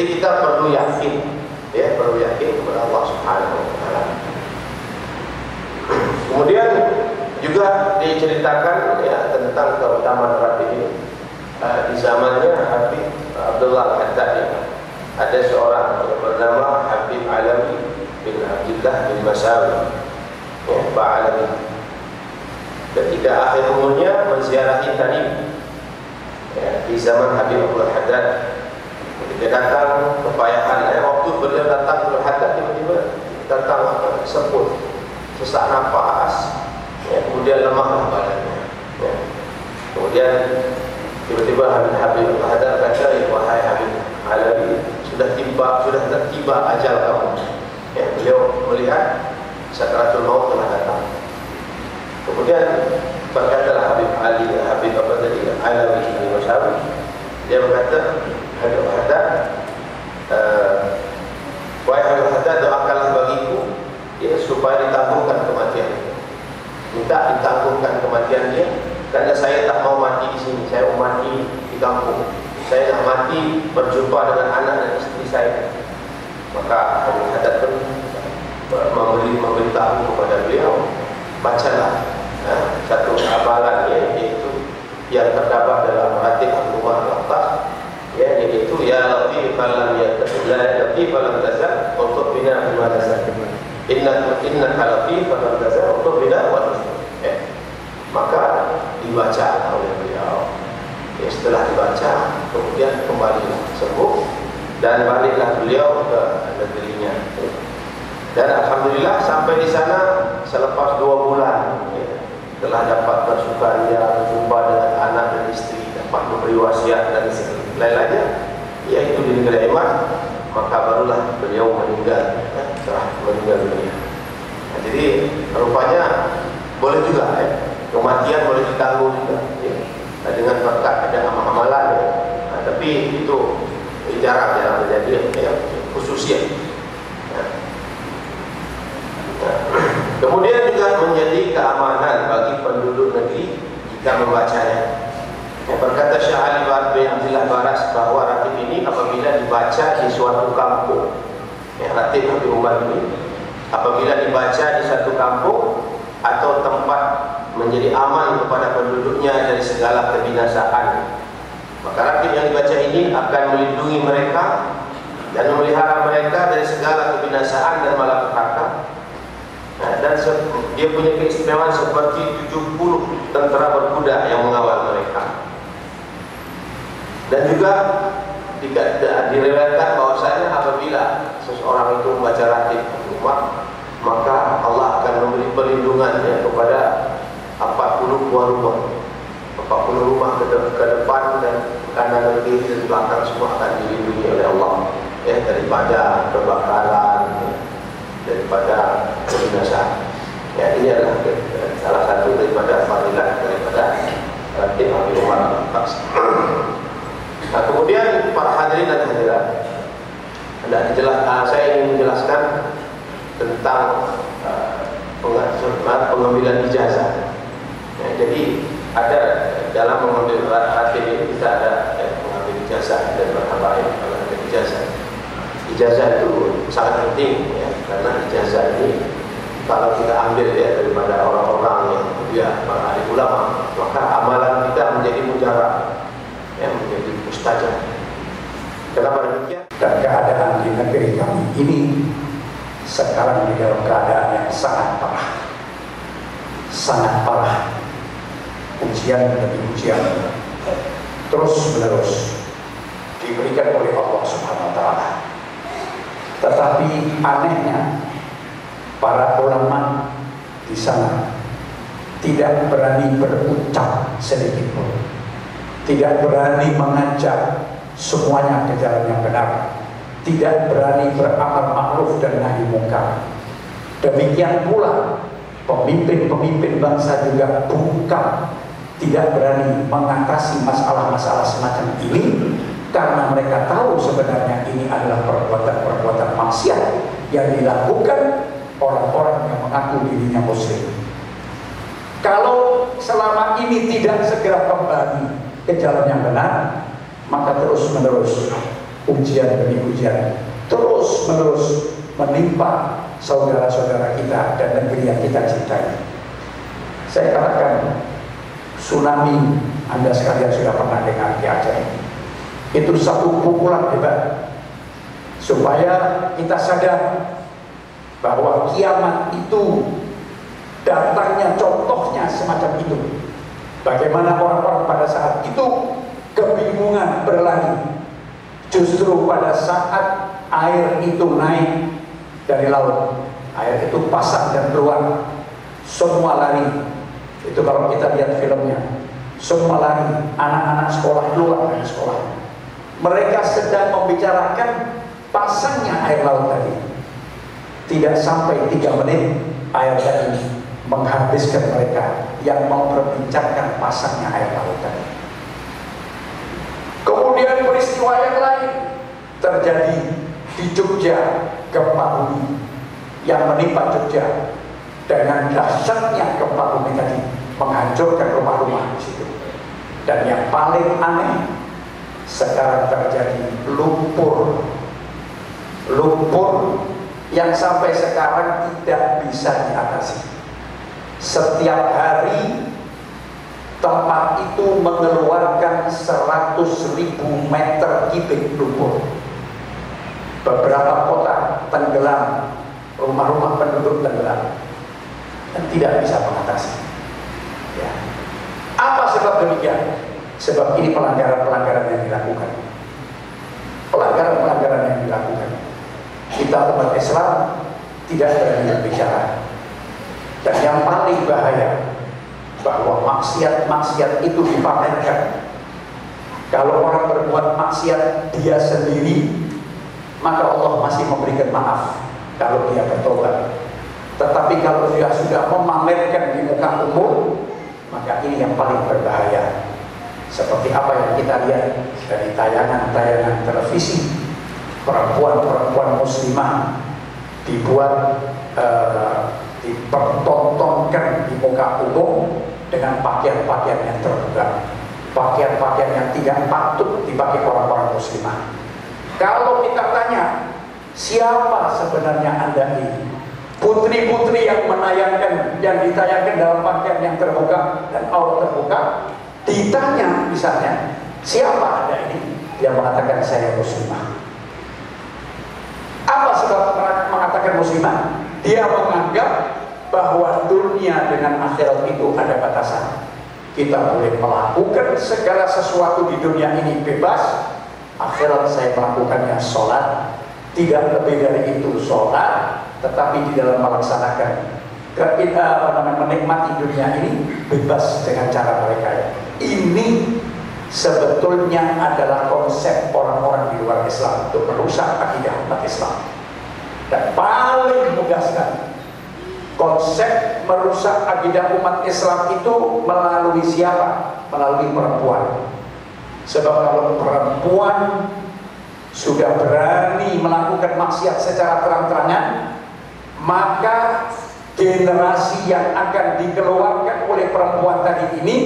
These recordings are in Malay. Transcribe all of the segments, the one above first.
Jadi kita perlu yakin, ya, perlu yakin kepada Allah Subhanahu wa taala. Kemudian juga diceritakan ya tentang keutamaan ratib ini. Di zamannya Habib Abdullah Al-Haddad ya, ada seorang yang bernama Habib Alawi bin Abdullah bin Masawi, ya, Pak Alawi. Ketika akhir umurnya menziarahi Tarim, ya, di zaman Habib Abdullah Al-Haddad. Ketika datang kepayahan, waktu beliau datang ke Al-Haddad, tiba-tiba datang sebut sesak nafas, ya, kemudian lemah badannya, ya. Kemudian tiba-tiba Habib Al-Haddad kata, ya, wahai Habib Alawi, sudah tiba ajal kamu. Ya, beliau melihat sakaratul maut telah datang. Kemudian berkatalah Habib Alawi bin Masawi, dia berkata, Habib Al-Haddad, wahai Habib Al-Haddad, doakanlah bagiku, ya, supaya ditangguhkan kematian. Minta ditangguhkan kematian dia, karena saya tak mau mati di sini, saya mau mati di kampung. Saya nak mati berjumpa dengan anak dan istri saya. Maka Habib Al-Haddad pun memberitahu kepada beliau, bacalah satu amalan, yaitu yang terdapat dalam ratib Abdullah Al-Atas, ya, yaitu ya latifan lam tazal untuk bina bima tazal. Innaka latifan lam tazal untuk bina wa tazal. Maka dibaca oleh beliau. Ya, setelah dibaca, kemudian kembalilah sembuh dan baliklah beliau ke negerinya. Dan alhamdulillah sampai di sana selepas 2 bulan, ya, telah dapat bersukaria, berjumpa dengan anak dan istri, dapat memberi wasiat dan lain-lainnya, yaitu di negeri Yaman. Maka barulah beliau meninggal, ya, telah meninggal dunia. Nah, jadi rupanya boleh juga, ya, kematian boleh ditangguh juga, ya, dengan berkat ada amalan, ya. Nah, tapi itu jarang terjadi, ya, khususnya. Kemudian juga menjadi keamanan bagi penduduk negeri jika membacanya. Berkata Syekh Ali bin Abdullah Baras bahwa ratib ini apabila dibaca di suatu kampung, ratib Habib Umar ini apabila dibaca di satu kampung atau tempat menjadi aman kepada penduduknya dari segala kebinasaan, maka ratib yang dibaca ini akan melindungi mereka dan memelihara mereka dari segala kebinasaan dan malapetaka. Dan dia punya keistimewaan seperti 70 tentera berkuda yang mengawal mereka. Dan juga diriwayatkan bahwasanya apabila seseorang itu membaca ratib rumah, maka Allah akan memberi perlindungan, ya, kepada 40 buah rumah. 40 rumah ke depan dan kanan dan kiri dan belakang semua akan dilindungi oleh Allah, ya, daripada kebakaran, ya, daripada kebinasaan. Ya, ini adalah salah satu daripada fadilah daripada ratib Habib Umar Al-Atas. Nah, kemudian para hadirin dan hadirat, saya ingin menjelaskan tentang pengambilan ijazah. Ya, jadi ada dalam mengambil ratib ini kita ada mengambil ijazah dan berhabaib mengambil ijazah. Ijazah itu sangat penting, ya, karena ijazah ini kalau kita ambil, ya, daripada orang-orang yang dia para ahli ulama, maka amalan kita menjadi mujarab, ya, menjadi mustajab. Kenapa demikian? Dan keadaan di negeri kami ini sekarang di dalam keadaan yang sangat parah. Ujian demi ujian terus menerus diberikan oleh Allah Subhanahu wa taala. Tetapi anehnya para ulama di sana tidak berani berucap sedikit pun, tidak berani mengajak semuanya ke jalan yang benar, tidak berani beramar ma'ruf dan nahi munkar. Demikian pula pemimpin-pemimpin bangsa juga bukan tidak berani mengatasi masalah-masalah semacam ini, karena mereka tahu sebenarnya ini adalah perbuatan-perbuatan maksiat yang dilakukan orang-orang yang mengaku dirinya muslim. Kalau selama ini tidak segera kembali ke jalan yang benar, maka terus-menerus ujian demi ujian terus menerus menimpa saudara-saudara kita dan negeri yang kita cintai. Saya katakan tsunami, Anda sekalian sudah pernah dengar di Aceh. Itu satu pukulan hebat supaya kita sadar bahwa kiamat itu datangnya contohnya semacam itu. Bagaimana orang-orang pada saat itu kebingungan berlari. Justru pada saat air itu naik dari laut, air itu pasang dan keluar, semua lari. Itu kalau kita lihat filmnya, semua lari, anak-anak sekolah keluar dari sekolah. Mereka sedang membicarakan pasangnya air laut tadi. Tidak sampai 3 menit air tadi menghabiskan mereka yang memperbincangkan pasangnya air laut tadi. Kemudian peristiwa yang lain terjadi di Jogja, gempa bumi yang menimpa Jogja. Dengan dahsyatnya gempa bumi tadi menghancurkan rumah-rumah di situ. Dan yang paling aneh, sekarang terjadi lumpur yang sampai sekarang tidak bisa diatasi. Setiap hari tempat itu mengeluarkan 100.000 meter kubik lumpur. Beberapa kota tenggelam, rumah-rumah penduduk tenggelam dan tidak bisa mengatasi. Ya. Apa sebab demikian? Sebab ini pelanggaran-pelanggaran yang dilakukan. Pelanggaran-pelanggaran yang dilakukan. Kita umat Islam tidak berani berbicara. Dan yang paling bahaya, bahwa maksiat-maksiat itu dipamerkan. Kalau orang berbuat maksiat dia sendiri, maka Allah masih memberikan maaf kalau dia bertobat. Tetapi kalau dia sudah memamerkan di muka umum, maka ini yang paling berbahaya. Seperti apa yang kita lihat dari tayangan-tayangan televisi, perempuan-perempuan muslimah dibuat dipertontonkan di muka umum dengan pakaian-pakaian yang terbuka, pakaian-pakaian yang tidak patut dipakai orang-orang muslimah. Kalau kita tanya, siapa sebenarnya Anda ini? Putri-putri yang menayangkan, yang ditayangkan dalam pakaian yang terbuka dan aurat terbuka, ditanya misalnya, siapa Anda ini? Dia mengatakan saya muslimah. Apa sebab mengatakan muslimah? Dia menganggap bahwa dunia dengan akhirat itu ada batasan. Kita boleh melakukan segala sesuatu di dunia ini bebas. Akhirat saya melakukannya sholat, tidak lebih dari itu sholat, tetapi di dalam melaksanakan menikmati dunia ini bebas dengan cara mereka. Ini sebetulnya adalah konsep orang-orang di luar Islam untuk merusak akidah umat Islam. Dan paling mudah sekali konsep merusak akidah umat Islam itu melalui siapa? Melalui perempuan. Sebab kalau perempuan sudah berani melakukan maksiat secara terang-terangan, maka generasi yang akan dikeluarkan oleh perempuan tadi ini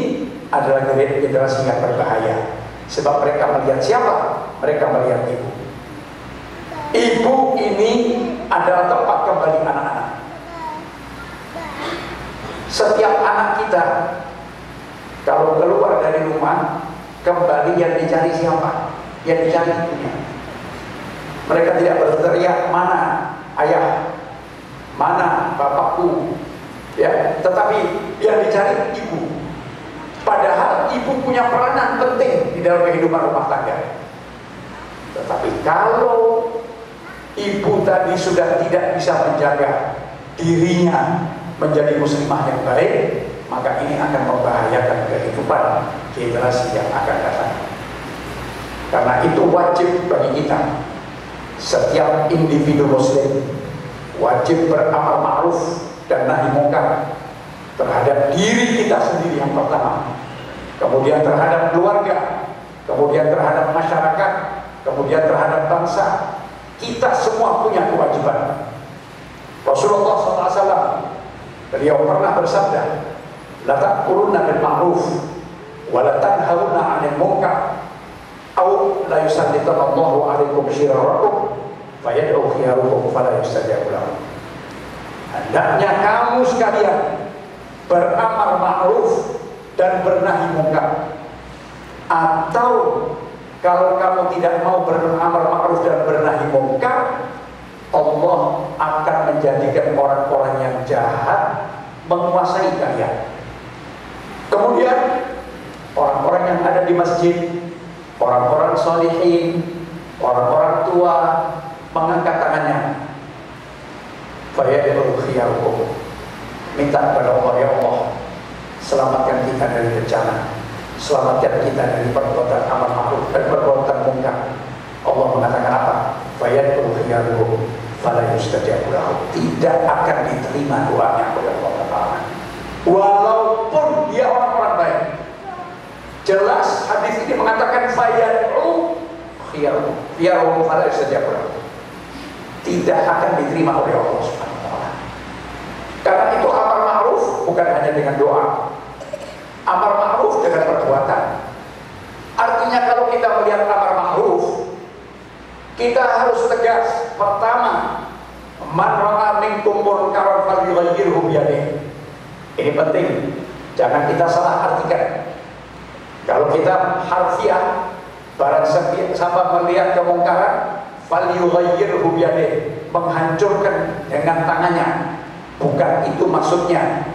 adalah generasi yang berbahaya. Sebab mereka melihat siapa? Mereka melihat ibu. Ibu ini adalah tempat kembali anak-anak. Setiap anak kita kalau keluar dari rumah, kembali yang dicari siapa? Yang dicari ibunya. Mereka tidak berteriak, mana ayah, mana bapakku, ya, tetapi yang dicari ibu. Padahal ibu punya peranan penting di dalam kehidupan rumah tangga. Tetapi kalau ibu tadi sudah tidak bisa menjaga dirinya menjadi muslimah yang baik, maka ini akan membahayakan kehidupan generasi yang akan datang. Karena itu wajib bagi kita, setiap individu muslim wajib beramal ma'ruf dan nahi munkar terhadap diri kita sendiri yang pertama, kemudian terhadap keluarga, kemudian terhadap masyarakat, kemudian terhadap bangsa. Kita semua punya kewajiban. Rasulullah SAW, beliau pernah bersabda, la ta'muruna bil ma'ruf wa la tanhauna 'anil munkar, atau la yusallitanallahu alaikum syirarakum fayad'u khiyarukum fala yustajabu lahum. Hendaknya kamu sekalian beramar ma'ruf dan bernahi munkar. Atau kalau kamu tidak mau beramar ma'ruf dan bernahi munkar, Allah akan menjadikan orang-orang yang jahat menguasai kalian. Kemudian orang-orang yang ada di masjid, orang-orang sholihin, orang-orang tua mengangkat tangannya. Fayad'u khiyarukum, minta kepada Allah, ya Allah, selamatkan kita dari bencana, selamatkan kita dari perbuatan amar ma'ruf dan perbuatan munkar. Allah mengatakan apa? Fayad'u khiyarukum fala yustajabu lahum. Tidak akan diterima doanya oleh Allah Ta'ala, walaupun dia orang-orang baik. Jelas hadis ini mengatakan fayad'u khiyarukum fala yustajabu lahum. Tidak akan diterima oleh Allah Subhanahu wa Ta'ala. Karena itu amar ma'ruf bukan hanya dengan doa, amar ma'ruf dengan perbuatan. Artinya kalau kita melihat amar ma'ruf, kita harus tegas. Pertama, man ra'a minkum munkaran falyughayyirhu biyadihi. Ini penting, jangan kita salah artikan. Kalau kita harfiah, barang siapa melihat kemungkaran, falyughayyirhu biyadihi, menghancurkan dengan tangannya. Bukan itu maksudnya.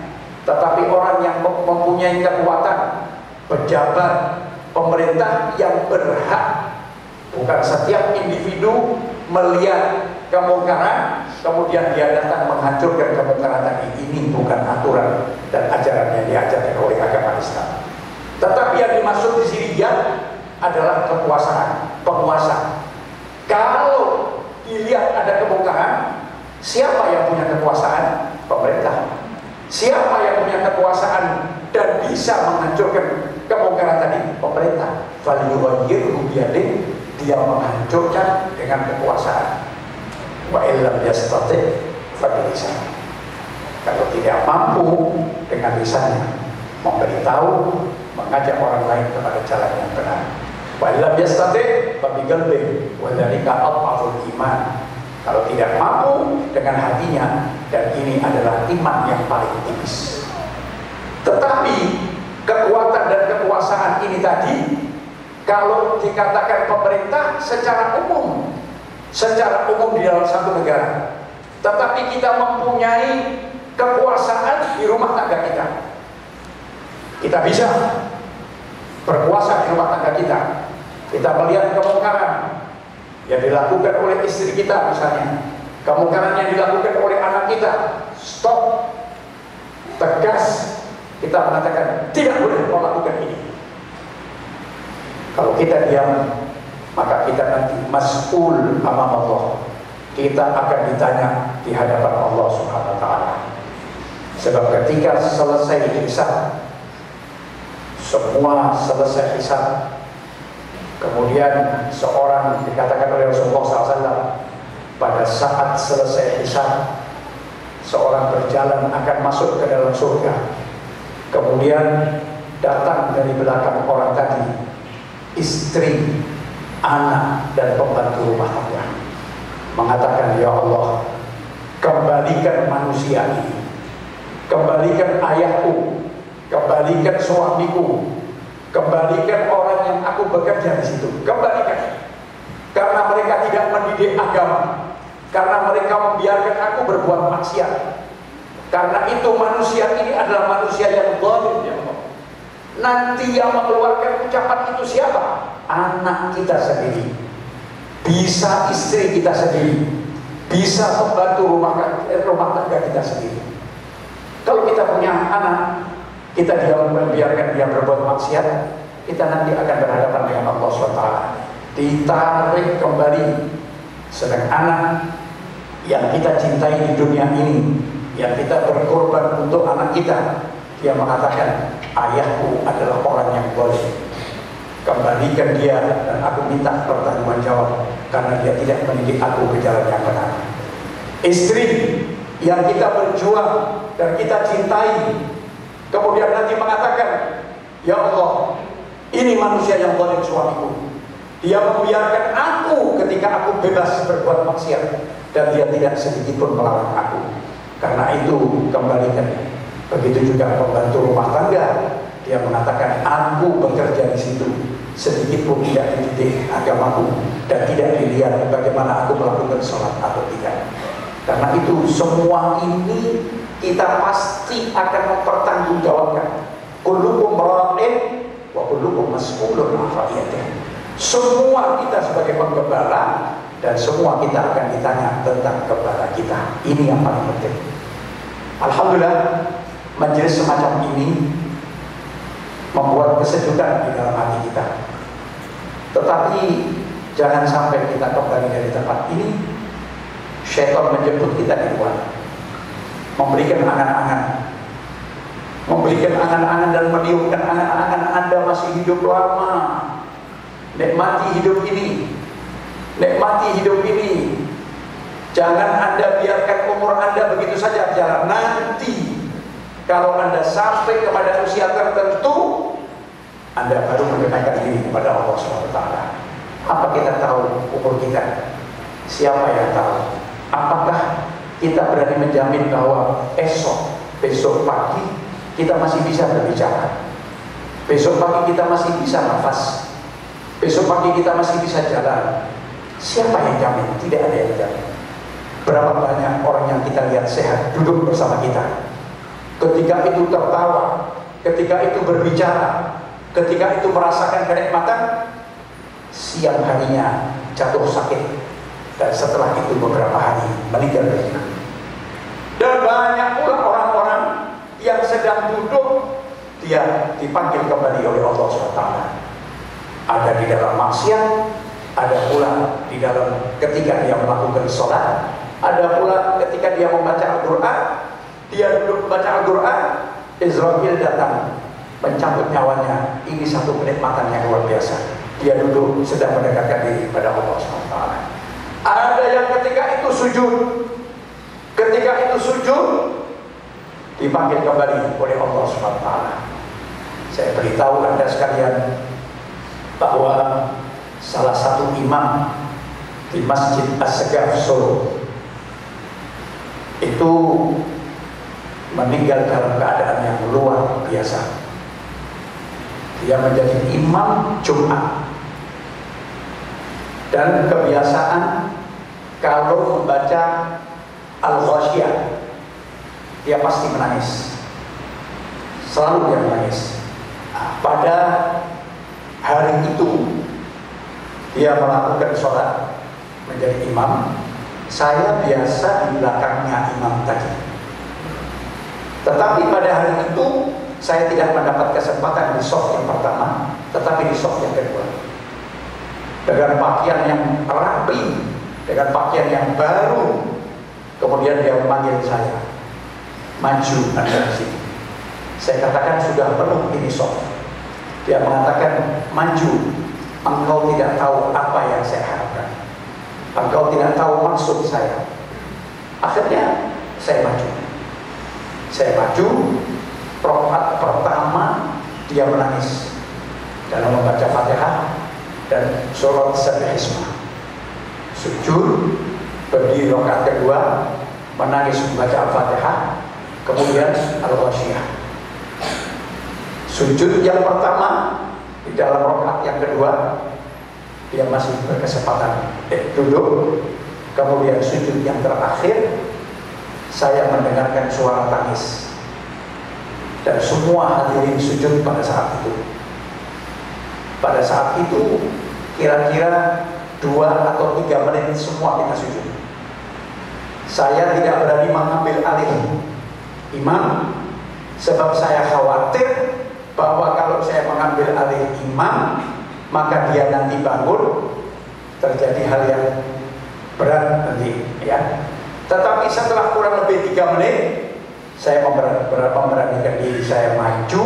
Tetapi orang yang mempunyai kekuatan, pejabat, pemerintah yang berhak, bukan setiap individu melihat kemungkaran kemudian dia datang menghancurkan kemungkaran tadi. Ini bukan aturan dan ajaran yang diajarkan oleh agama Islam. Tetapi yang dimaksud di sini adalah kekuasaan, penguasa. Kalau dilihat ada kemungkaran, siapa yang punya kekuasaan? Pemerintah. Siapa yang punya kekuasaan dan bisa menghancurkan kemungkaran tadi? Pemerintah. Falyughayyirhu biyadihi, dia menghancurkan dengan kekuasaan. Wa illam yastati' fa bilisan. Kalau tidak mampu dengan lisannya, memberitahu, mengajak orang lain kepada jalan yang benar. Wa illam yastati' fa biqalbihi wa dzalika adhaful iman. Kalau tidak mampu dengan hatinya, dan ini adalah iman yang paling tipis. Tetapi kekuatan dan kekuasaan ini tadi, kalau dikatakan pemerintah secara umum di dalam satu negara, tetapi kita mempunyai kekuasaan di rumah tangga kita. Kita bisa berkuasa di rumah tangga kita. Kita melihat kemungkaran yang dilakukan oleh istri kita misalnya, kemungkaran yang dilakukan oleh anak kita, stop, tegas, kita mengatakan tidak boleh melakukan ini. Kalau kita diam, maka kita nanti mas'ul amam Allah. Kita akan ditanya di hadapan Allah Subhanahu wa Ta'ala. Sebab ketika selesai hisab, semua selesai hisab, kemudian seorang dikatakan oleh Rasulullah SAW, pada saat selesai hisab, seorang berjalan akan masuk ke dalam surga. Kemudian datang dari belakang orang tadi, istri, anak, dan pembantu rumah tangga, mengatakan, ya Allah, kembalikan manusia ini, kembalikan ayahku, kembalikan suamiku, kembalikan orang yang aku bekerja di situ, kembalikan. Karena mereka tidak mendidik agama, karena mereka membiarkan aku berbuat maksiat. Karena itu manusia ini adalah manusia yang zalim, ya Allah. Nanti yang mengeluarkan ucapan itu siapa? Anak kita sendiri, bisa istri kita sendiri, bisa pembantu rumah tangga kita sendiri. Kalau kita punya anak, kita membiarkan dia berbuat maksiat, kita nanti akan berhadapan dengan Allah SWT, ditarik kembali. Sedang anak yang kita cintai di dunia ini, yang kita berkorban untuk anak kita, dia mengatakan, ayahku adalah orang yang zalim, kembalikan dia dan aku minta pertanggungan jawab karena dia tidak mendidik aku ke jalan yang benar. Istri yang kita berjuang dan kita cintai, kemudian nanti mengatakan, ya Allah, ini manusia yang zalim suamiku, Dia membiarkan aku ketika aku bebas berbuat maksiat, dan dia tidak sedikit pun melarang aku. Karena itu kembalikan. Begitu juga pembantu rumah tangga, dia mengatakan aku bekerja di situ, sedikit pun tidak dididik agamaku dan tidak dilihat bagaimana aku melakukan sholat atau tidak. Karena itu semua ini kita pasti akan mempertanggungjawabkan. Kullukum ra'in wa kullukum mas'ulun 'an ra'iyatihi. Semua kita sebagai penggembala dan semua kita akan ditanya tentang gembala kita. Ini yang paling penting. Alhamdulillah, majelis semacam ini membuat kesejukan di dalam hati kita. Tetapi jangan sampai kita kembali dari tempat ini, syaitan menjemput kita di luar, memberikan angan-angan, dan meniupkan angan-angan Anda masih hidup lama. Nikmati hidup ini, nikmati hidup ini. Jangan Anda biarkan umur Anda begitu saja berjalan. Nanti kalau Anda sampai kepada usia tertentu, Anda baru mendekatkan diri kepada Allah SWT. Apa kita tahu umur kita? Siapa yang tahu? Apakah kita berani menjamin bahwa besok pagi kita masih bisa berbicara? Besok pagi kita masih bisa nafas? Besok pagi kita masih bisa jalan? Siapa yang jamin? Tidak ada yang jamin. Berapa banyak orang yang kita lihat sehat duduk bersama kita, ketika itu tertawa, ketika itu berbicara, ketika itu merasakan kenikmatan, siang harinya jatuh sakit, dan setelah itu beberapa hari meninggal dunia. Dan banyak pula orang-orang yang sedang duduk, dia dipanggil kembali oleh Allah SWT. Ada di dalam maksiat, ada pula di dalam ketika dia melakukan sholat, ada pula ketika dia membaca Al-Quran. Dia duduk membaca Al-Quran, Israfil datang mencabut nyawanya. Ini satu kenikmatan yang luar biasa. Dia duduk sedang mendekatkan diri pada Allah SWT. Ada yang ketika itu sujud, dipanggil kembali oleh Allah SWT. Saya beritahu Anda sekalian bahwa salah satu imam di Masjid As-Segaf Solo itu meninggal dalam keadaan yang luar biasa. Dia menjadi imam Jumat, dan kebiasaan kalau membaca Al-Ghasyiyah dia pasti menangis, selalu dia menangis. Pada hari itu dia melakukan sholat menjadi imam. Saya biasa di belakangnya imam tadi, tetapi pada hari itu saya tidak mendapat kesempatan di shaf yang pertama, tetapi di shaf yang kedua. Dengan pakaian yang rapi, dengan pakaian yang baru, kemudian dia memanggil saya, maju Anda di sini. Saya katakan sudah penuh ini shaf. Dia mengatakan, maju, engkau tidak tahu apa yang saya harapkan, engkau tidak tahu maksud saya. Akhirnya saya maju. Rakaat pertama dia menangis dalam membaca Fatihah dan surat Sabbihisma. Sujud, berdiri rakaat kedua, menangis membaca Al-Fatihah, kemudian Al-Ghasyiyah. Sujud yang pertama, di dalam rakaat yang kedua dia masih berkesempatan duduk. Kemudian sujud yang terakhir, saya mendengarkan suara tangis, dan semua hadirin sujud pada saat itu. Pada saat itu kira-kira 2 atau 3 menit semua kita sujud. Saya tidak berani mengambil alih imam, sebab saya khawatir bahwa kalau saya mengambil alih imam, maka dia nanti bangun, terjadi hal yang berat nanti, ya. Tetapi setelah kurang lebih 3 menit, saya memberanikan diri, saya maju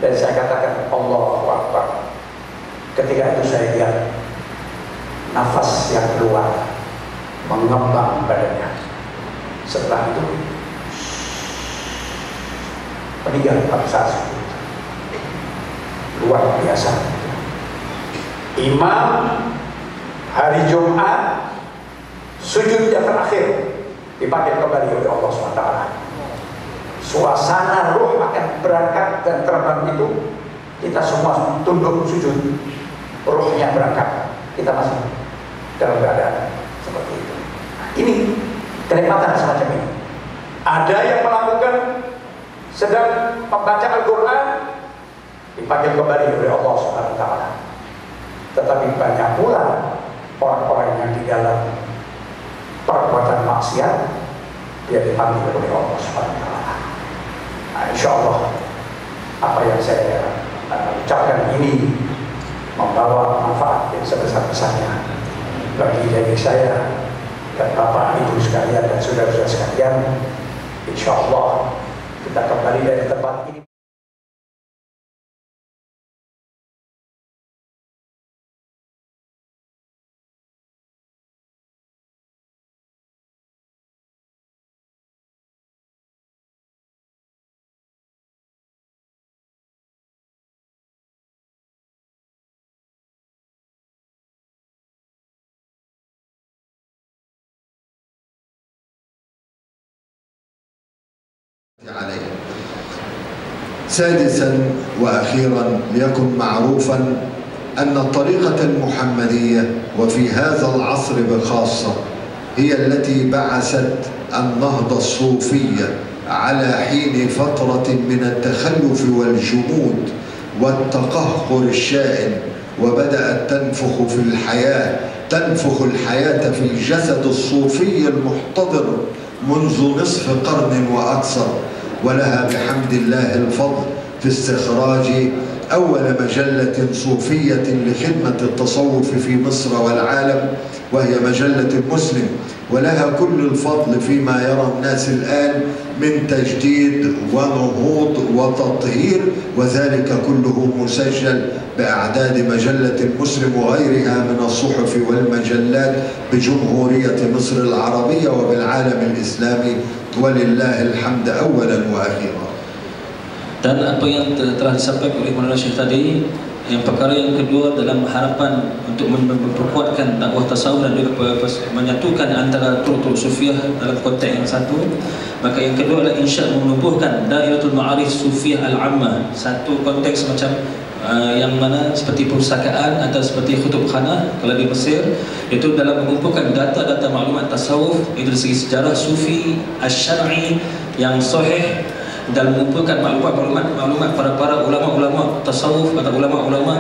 dan saya katakan Allahu Akbar. Ketika itu saya lihat nafas yang keluar, mengembang badannya. Setelah itu meninggal pada saat itu. Luar biasa. Imam hari Jumat sujud yang terakhir dipanggil kembali oleh Allah SWT. Suasana ruh akan berangkat dan terbang itu, kita semua tunduk sujud, ruhnya berangkat, kita masih dalam keadaan seperti itu. Ini kenikmatan semacam ini. Ada yang melakukan sedang membaca Al-Quran, dipanggil kembali oleh Allah SWT. Tetapi banyak pula orang-orang yang di dalam perbuatan maksiat, dia dipanggil oleh Allah SWT. Nah, insya Allah apa yang saya ucapkan ini membawa manfaat yang sebesar-besarnya bagi diri saya dan Bapak Ibu sekalian dan saudara-saudara sekalian. Insya Allah kita kembali dari tempat ini. عليه. سادسا وأخيرا ليكن معروفا أن الطريقة المحمدية وفي هذا العصر بخاصة هي التي بعثت النهضة الصوفية على حين فترة من التخلف والجمود والتقهقر الشائن، وبدأت تنفخ في الحياة، تنفخ الحياة في جسد الصوفي المحتضر منذ نصف قرن وأكثر، ولها بحمد الله الفضل في استخراج أول مجلة صوفية لخدمة التصوف في مصر والعالم، وهي مجلة المسلم، ولها كل الفضل فيما يرى الناس الآن من تجديد ونهوض وتطهير، وذلك كله مسجل بأعداد مجلة المسلم وغيرها من الصحف والمجلات بجمهورية مصر العربية وبالعالم الإسلامي، ولله الحمد أولا وأخيرا. Dan apa yang telah disampaikan oleh Maulana Syekh tadi, yang perkara yang kedua dalam harapan untuk memperkuatkan dakwah tasawuf dan juga menyatukan antara turut-turut sufiah dalam konteks yang satu, maka yang kedua adalah insya menubuhkan Dairatul Ma'arif Sufiah Al-Ammah, satu konteks macam yang mana seperti perpustakaan atau seperti khutub khanah kalau di Mesir, itu dalam mengumpulkan data-data maklumat tasawuf itu dari segi sejarah sufi asy-syar'i yang sahih, dan mengumpulkan maklumat para ulama-ulama tasawuf atau ulama-ulama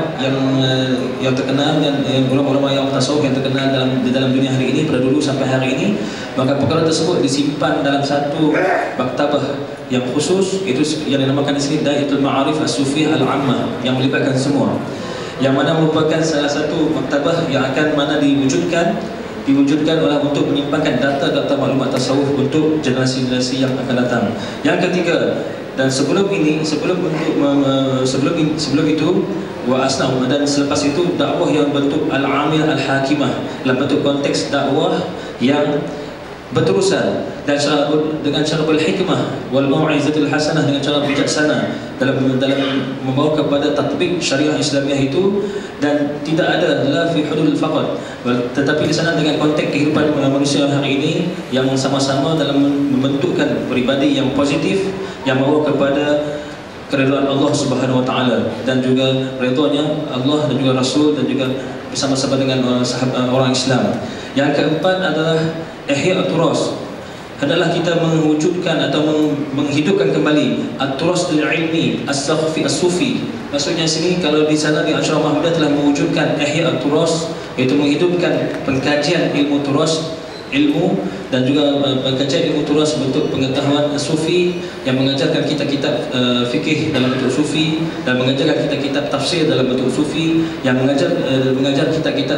yang terkenal dan ulama-ulama yang tasawuf yang terkenal di dalam dunia hari ini pada dulu sampai hari ini. Maka perkara tersebut disimpan dalam satu maktabah yang khusus, itu yang dinamakan di sini Dairatul Ma'arif As-Sufiah Al-Ammah, yang melibatkan semua, yang mana merupakan salah satu maktabah yang akan mana diwujudkan oleh untuk menyimpankan data-data maklumat tasawuf untuk generasi-generasi yang akan datang. Yang ketiga, dan sebelum itu wa asnah, dan selepas itu dakwah yang bentuk al-amil al-hakimah, dalam bentuk konteks dakwah yang berterusan dan dengan cara berhikmah wal mau'izatul hasanah, dengan cara bijaksana dalam membawa kepada tatbik syariah Islamiah itu, dan tidak ada la fi hududil faqat, tetapi di sana dengan konteks kehidupan manusia hari ini yang sama-sama dalam membentukkan pribadi yang positif yang membawa kepada keridhaan Allah Subhanahu wa taala dan juga ridhonya Allah dan juga Rasul dan juga bersama-sama dengan orang Islam. Yang keempat adalah ihya at-turas. Adalah kita mewujudkan atau menghidupkan kembali at-turas al-ilmi as-safi as-sufi. Maksudnya sini kalau di sana di Asyraf Mahmudah telah mewujudkan ihya at-turas, iaitu menghidupkan pengkajian ilmu turas, ilmu dan juga pengkajian ilmu turas bentuk pengetahuan sufi yang mengajarkan kita kitab fikih dalam bentuk sufi, dan mengajarkan kita kitab tafsir dalam bentuk sufi, yang mengajar kita kitab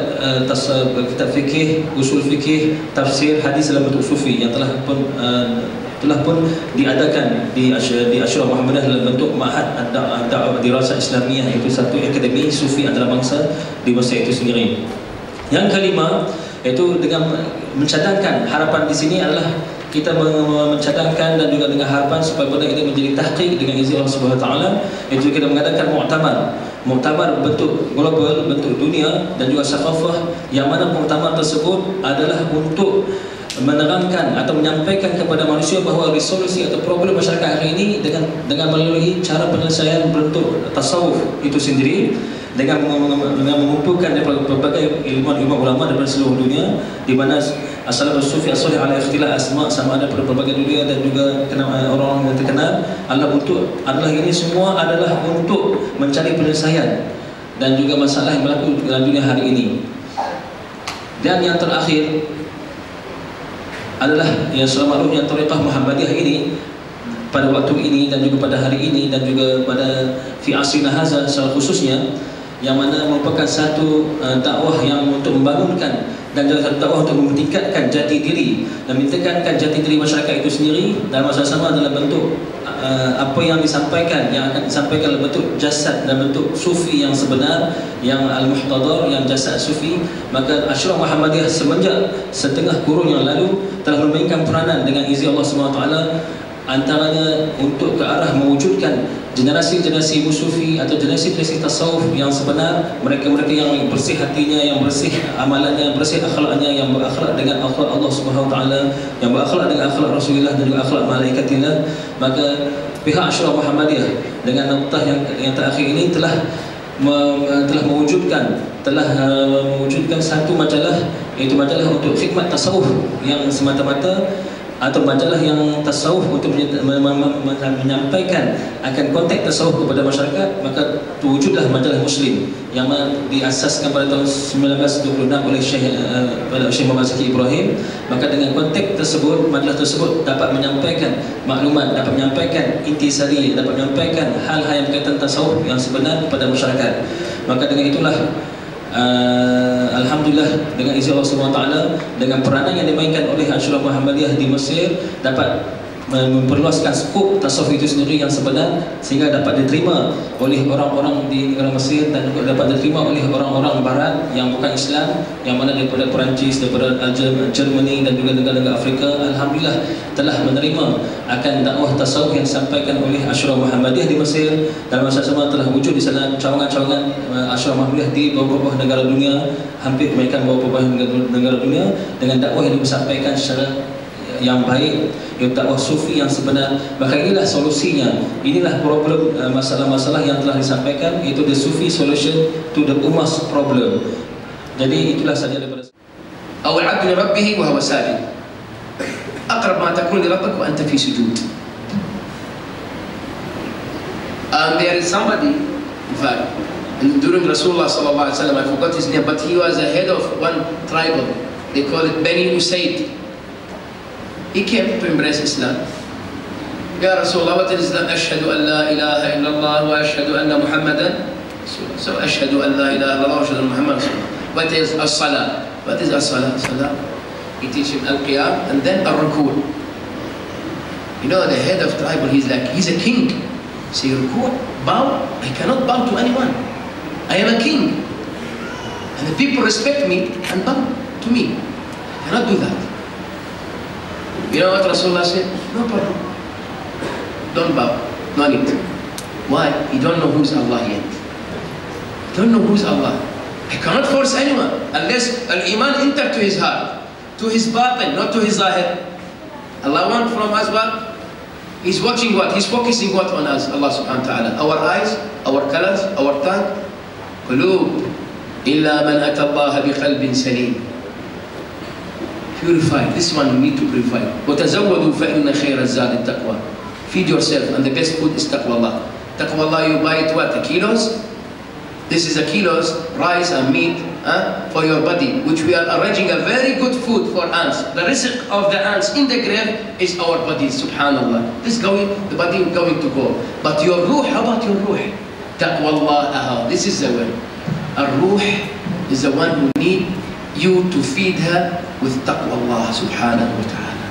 fikih, usul fikih, tafsir, hadis dalam bentuk sufi, yang telah pun diadakan di Asyraf Muhammadah dalam bentuk Ma'had Dirasah Islamiyah, iaitu satu akademi sufi antarabangsa di Mesir itu sendiri. Yang kelima, yaitu dengan mencadangkan harapan di sini adalah kita mencadangkan dan juga dengan harapan supaya benda ini menjadi tahqiq dengan izin Allah Subhanahu wa taala, itu kita mengadakan muktamar muktamar bentuk global, bentuk dunia dan juga sakafah, yang mana muktamar tersebut adalah untuk menerangkan atau menyampaikan kepada manusia bahawa resolusi atau problem masyarakat hari ini dengan melalui cara penyelesaian bentuk tasawuf itu sendiri, dengan mengumpulkan daripada berbagai ilmuwan ulama daripada seluruh dunia, di mana as-salafus sufi as-salih ala ikhtilaf asma sama ada pada berbagai dunia dan juga orang-orang yang terkenal. Adalah ini semua adalah untuk mencari penyelesaian dan juga masalah yang berlaku dalam dunia hari ini. Dan yang terakhir adalah yang selamatnya tariqah Muhammadiyah ini pada waktu ini dan juga pada hari ini dan juga pada fi asrina hadza secara khususnya, yang mana merupakan satu dakwah yang untuk membangunkan dan juga satu dakwah untuk meningkatkan jati diri dan meningkatkan jati diri masyarakat itu sendiri, dan sama-sama dalam bentuk apa yang disampaikan, yang akan disampaikan dalam bentuk jasad dan bentuk sufi yang sebenar, yang al-muhtadar, yang jasad sufi. Maka Asyrah Muhammadiyah semenjak setengah kurun yang lalu telah memainkan peranan dengan izin Allah SWT, antaranya untuk ke arah mewujudkan generasi-generasi musufi atau generasi-generasi tasawuf yang sebenar, mereka-mereka yang bersih hatinya, yang bersih amalannya, bersih akhlaknya, yang berakhlak dengan akhlak Allah Subhanahu wa taala, yang berakhlak dengan akhlak Rasulullah dan juga akhlak malaikatillah. Maka pihak Asyrah Muhammadiyah dengan noktah yang terakhir ini telah mewujudkan satu majalah, iaitu majalah untuk khidmat tasawuf yang semata-mata, atau majalah yang tasawuf untuk menyampaikan akan konteks tasawuf kepada masyarakat. Maka terwujudlah majalah Muslim yang diasaskan pada tahun 1926 oleh Syekh Muhammad Zaki Ibrahim. Maka dengan konteks tersebut, majalah tersebut dapat menyampaikan maklumat, dapat menyampaikan intisari, dapat menyampaikan hal-hal yang berkaitan tasawuf yang sebenar kepada masyarakat. Maka dengan itulah alhamdulillah, dengan izin Allah SWT, dengan peranan yang dimainkan oleh Asyrah Muhammadiyah di Mesir, dapat memperluaskan skop tasawuf itu sendiri yang sebenar, sehingga dapat diterima oleh orang-orang di negara Mesir dan juga dapat diterima oleh orang-orang barat yang bukan Islam, yang mana daripada Perancis, daripada Germany dan juga negara-negara Afrika. Alhamdulillah telah menerima akan dakwah tasawuf yang disampaikan oleh Asyrah Muhammadiyah di Mesir, dan masa sama telah wujud di sana cawangan-cawangan Asyrah Muhammadiyah di beberapa negara dunia, hampir kebanyakan beberapa negara dunia, dengan dakwah yang disampaikan secara yang baik, yaitu dakwah sufi yang sebenar. Maka inilah solusinya, inilah problem masalah-masalah yang telah disampaikan, iaitu the Sufi solution to the Ummah's problem. Jadi itulah saja daripada Awal abdu li rabbihi wa huwa sajid. Aqrab ma takun li rabbik wa anta fi sujud. There is somebody, in fact, during Rasulullah sallallahu alaihi wasallam, I forgot his name, but he was the head of one tribal. They call it Bani Usayd. He came to embrace Islam. Ya Rasulullah, what is Islam? Ashhadu an la ilaha illallah wa ashhadu anna Muhammadan. So ashhadu an la ilaha illallah wa ashhadu anna Muhammadan. What is as-salah? What is as-salah? Salah. He teaches him al-qiyam and then al-ruku'. You know, the head of tribal, he's a king. Say ruku', bow. I cannot bow to anyone. I am a king, and the people respect me and bow to me. I cannot do that. You know what Rasulullah said? No problem. Don't bow. No need. Why? You don't know who's Allah yet. You don't know who's Allah. I cannot force anyone unless al-iman enter to his heart, to his batin, not to his zahir. Allah wants from us what? He's watching what? He's focusing what on us? Allah subhanahu wa ta'ala. Our eyes, our colors, our tongue. Qulub illa man ata Allah bi qalbin salim. Purify. This one you need to purify. وَتَزَوَّدُوا فَإِنَّ خَيْرَ الزَّادِ التَّقْوَى. Feed yourself, and the best food is taqwa Allah. Taqwa Allah, you buy it what? The kilos? This is a kilos rice and meat for your body, which we are arranging a very good food for ants. The rizq of the ants in the grave is our body, subhanallah. This going, the body is going to go. But your ruh, how about your ruh? Taqwa Allah, this is the one. A ruh is the one who need you to feed her with taqwa Allah subhanahu wa ta'ala.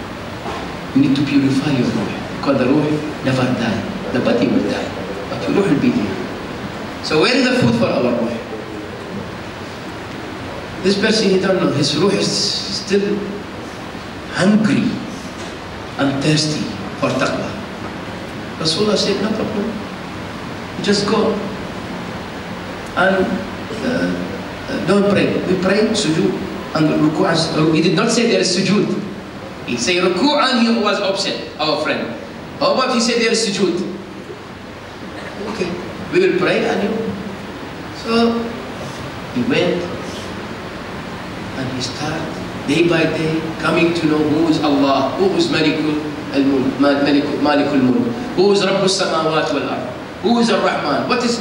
You need to purify your ruh, because the ruh never die. The body will die, but your ruh will be there. So where is the food for our ruh? This person, he don't know, his ruh is still hungry and thirsty for taqwa. Rasulullah said, no problem, just go. and don't pray. We pray sujood and ruku'. He did not say there is sujood. He said ruku' and he was upset, our friend. How about he said there is sujood? Okay, we will pray and you. So he went and he started day by day coming to know who is Allah, who is Malikul Mulk, who is Rabbus Samawat wal Ard, who is Ar-Rahman. What is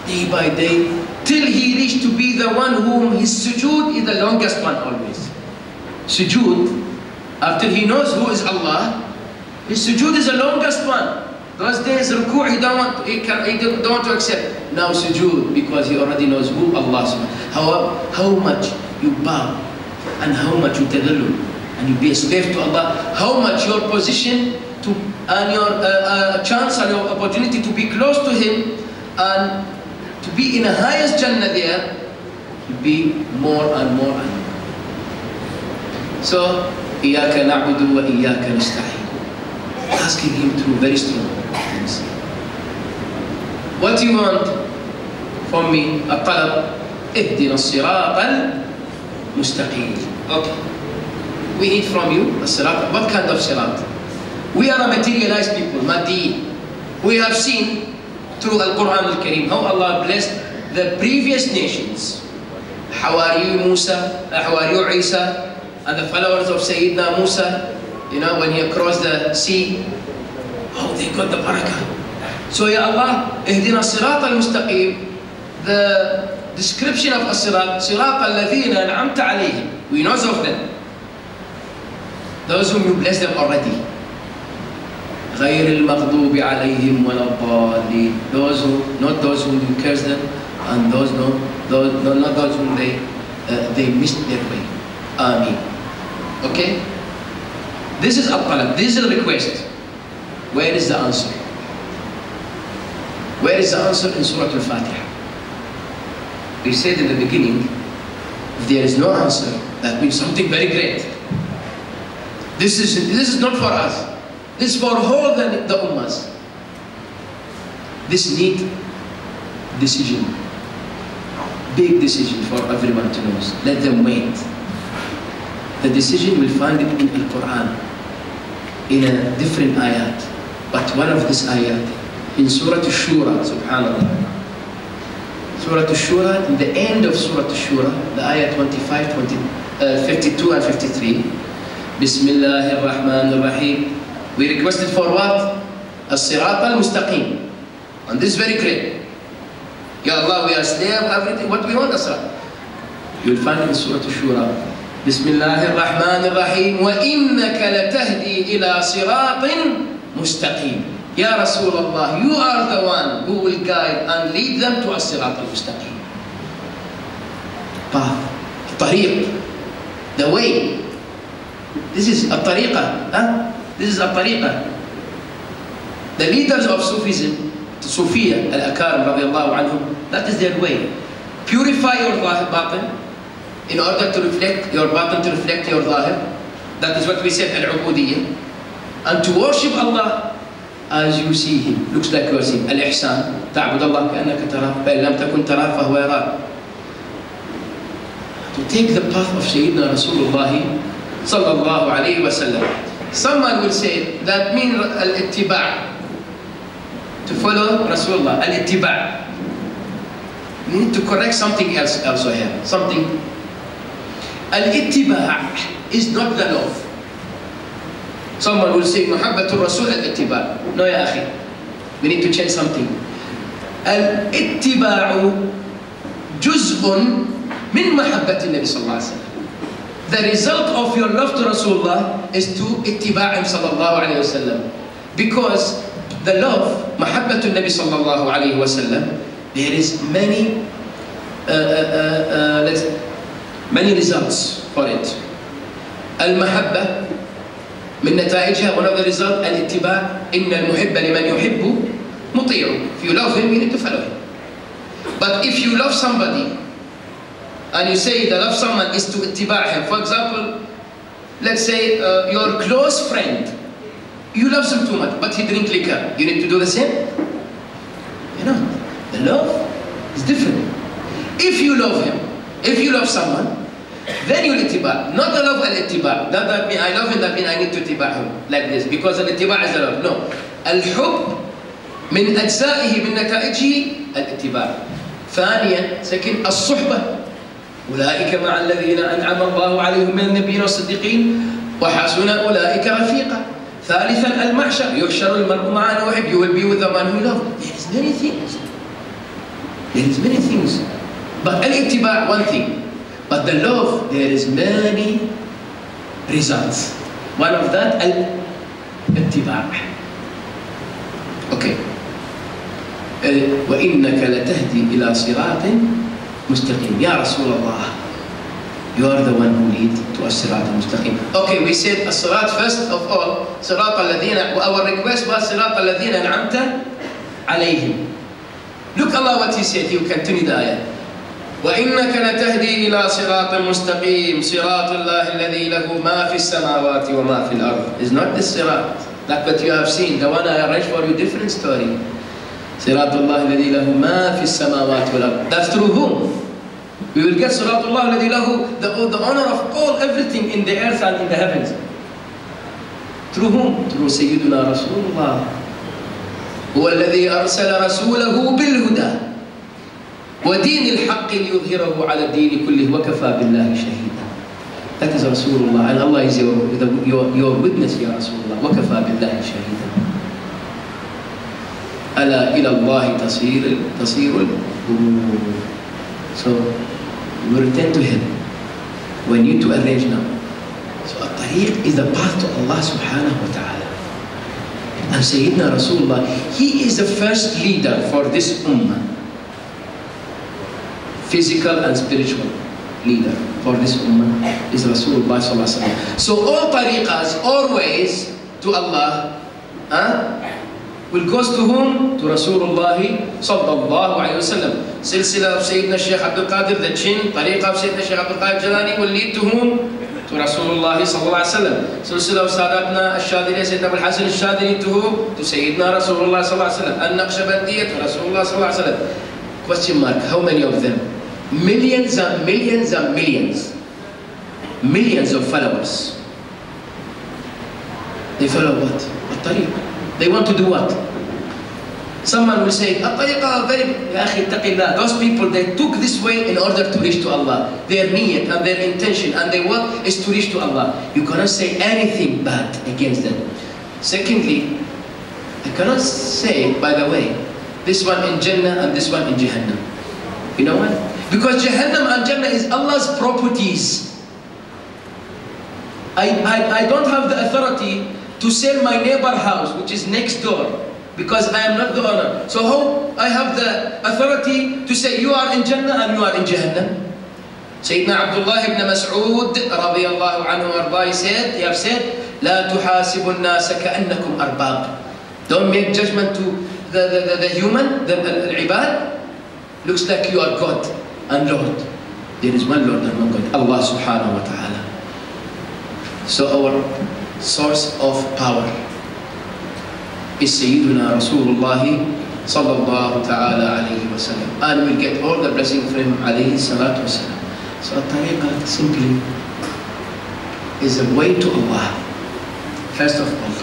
day by day, till he reached to be the one whom his sujood is the longest one always. Sujood, after he knows who is Allah, his sujood is the longest one. Those days ruku' he don't want to accept. Now sujood, because he already knows who Allah is. How much you bow and how much you tadallul and you be a slave to Allah, how much your position to and your chance and your opportunity to be close to Him and to be in the highest Jannah there, you be more and more and more. So, إِيَّاكَ نَعْبُدُ وَإِيَّاكَ نَسْتَعِينُ, asking Him through very strong things. What do you want from me? الطلب اهدنا الصراط المستقيم. Okay. We need from you a sirat. What kind of sirat? We are a materialized people, Madi. We have seen through Al-Quran Al-Kareem how Allah blessed the previous nations. Hawari Musa, Hawari Isa, and the followers of Sayyidina Musa, you know, when he crossed the sea, how they got the barakah. So, Ya Allah, ihdina sirat al-mustaqim, the description of as-sirat, sirat al-ladhina an'amta alayhim, we know of them. Those whom you bless them already. غير المغضوب عليهم ولا الضالين. Those who, not those whom you curse them, and those not those whom they missed their way. Ameen. Okay? This is al-talab. This is a request. Where is the answer? Where is the answer in Surah Al-Fatiha? We said in the beginning, if there is no answer, that means something very great. This is not for us. This is for all the ummahs. This need decision. Big decision for everyone to know. Let them wait. The decision will find it in Al-Quran, in a different ayat. But one of this ayat, in Surah Al-Shura, subhanAllah. Surah Al-Shura, in the end of Surah Al-Shura, the ayat 25, 52 and 53, Bismillahir Rahmanir Rahim. We requested for what? As-Sirat al-Mustaqim. And this is very clear. Ya Allah, we are slave, everything. What we want, As-Sirat. You will find in Surah Al-Shura. Bismillahir Rahmanir Rahim. Wa innaka latahdi ila siratin mustaqim. Ya Rasulullah, you are the one who will guide and lead them to As-Sirat al-Mustaqim. Path, tariq, the way. This is a tariqah. Huh? This is a tariqah. The leaders of Sufism, Sufiya, Al-Akarim radiallahu anhum, that is their way. Purify your batin in order to reflect your batin, to reflect your zahir. That is what we said, Al-Ubudiyyah. And to worship Allah as you see Him. Looks like you are seeing. Al-Ihsan. تعبد الله كأنك تراه فإن لم تكن تراه فهو يراك. To take the path of Sayyidina Rasulullah sallallahu alayhi wa sallam. Someone will say that means al-ittiba', to follow Rasulullah, al-ittiba'. We need to correct something else also here. Something. Al-ittiba' is not the love. Someone will say muhabbatul Rasul al-ittiba'. No ya akhi. We need to change something. Al-ittiba'u juz'un min mahabbati Nabi sallallahu alayhi wa sallam. The result of your love to Rasulullah is to ittiba'im sallallahu alayhi wa sallam. Because the love, mahabbatul Nabi sallallahu alayhi wa sallam, there is many results for it. Al-mahabba min nata'ijha, one of the results, al-ittiba', inna al-muhibba liman yuhibbu muti'u. If you love him, you need to follow him. But if you love somebody, and you say the love someone is to ittiba' him. For example, let's say your close friend, you love him too much, but he drink liquor. You need to do the same? You know, the love It's different. If you love him, if you love someone, then you ittiba. Not the love al-ittiba. Not that mean I love him, that means I need to ittiba him like this. Because al-ittiba is the love. No. Al-hub من أجزائه من نتائجه الاتباع. ثانيا second الصحبة. أولئك مع الذين أنعم الله عليهم من النبيين والصديقين وحسن أولئك رفيقا. ثالثا المعشر. يحشر المرء مع من يحب. You will be with the man who you love. There is many things. There is many things. But al-ittiba one thing. But the love, there is many results. One of that al-ittiba. Okay. وإنك لتهدي إلى صراط مستقيم. يا رسول الله, you are the one who lead to الصراط المستقيم. Okay, we said الصراط first of all. صراط الذين, our request was صراط الذين أنعمت عليهم. Look Allah what he said. You continue the ayah. وإنك لتهدي إلى صراط مستقيم صراط الله الذي له ما في السماوات وما في الأرض. Is not this صراط like what you have seen. The one I arranged for you, different story. صراط الله الذي له ما في السماوات والأرض. That's through whom? We will get صراط الله الذي له the honor of all everything in the earth and in the heavens. Through whom? Through سيدنا رسول الله. هو الذي أرسل رسوله بالهدى ودين الحق ليظهره على الدين كله وكفى بالله شهيدا. That is Rasulullah, and Allah is your witness, Ya Rasulullah. وكفى بالله شهيدا. ألا إلى الله تصير الأمور. So we return to him. We need to arrange now. So الطريق is the path to Allah subhanahu wa ta'ala. And Sayyidina Rasulullah, he is the first leader for this ummah. Physical and spiritual leader for this ummah is Rasulullah sallallahu alaihi wasallam. So all tariqas, all ways to Allah, will goes to whom? To Rasulullah sallallahu alaihi wasallam. Silsila of Sayyidina Shaykh Abdul Qadir, the Jinn, tariqa of Sayyidina Shaykh Abdul Qadir Jalani will lead to whom? To Rasulullah sallallahu alaihi wasallam. Silsila of Sadatna Al-Shadili, Sayyidina Abul Hasan Al-Shadili to whom? To Sayyidina Rasulullah sallallahu alaihi wasallam. Al-Naqshbandiyya to Rasulullah sallallahu alaihi wasallam. Question mark, how many of them? Millions and millions and millions. Millions of followers. They follow what? At-tariq. They want to do what? Someone will say, At-tariqa very... Ya akhi, taqillah. Those people, they took this way in order to reach to Allah. Their niyyat and their intention and their work is to reach to Allah. You cannot say anything bad against them. Secondly, I cannot say, by the way, this one in Jannah and this one in Jahannam. You know what? Because Jahannam and Jannah is Allah's properties. I don't have the authority to sell my neighbor house, which is next door, because I am not the owner. So how I have the authority to say you are in Jannah and you are in Jahannam? Sayyidina Abdullah ibn Mas'ud radiyallahu anhu arba, he have said, لا تحاسبوا الناس كأنكم أرباب. Don't make judgment to the human, the ibad. Looks like you are God and Lord. There is one Lord and one God, Allah subhanahu wa ta'ala. So our source of power is Sayyiduna Rasulullah sallallahu ta'ala alayhi wa sallam. And we'll get all the blessing from him alayhi salatu wa sallam. So tariqah simply is a way to Allah. First of all,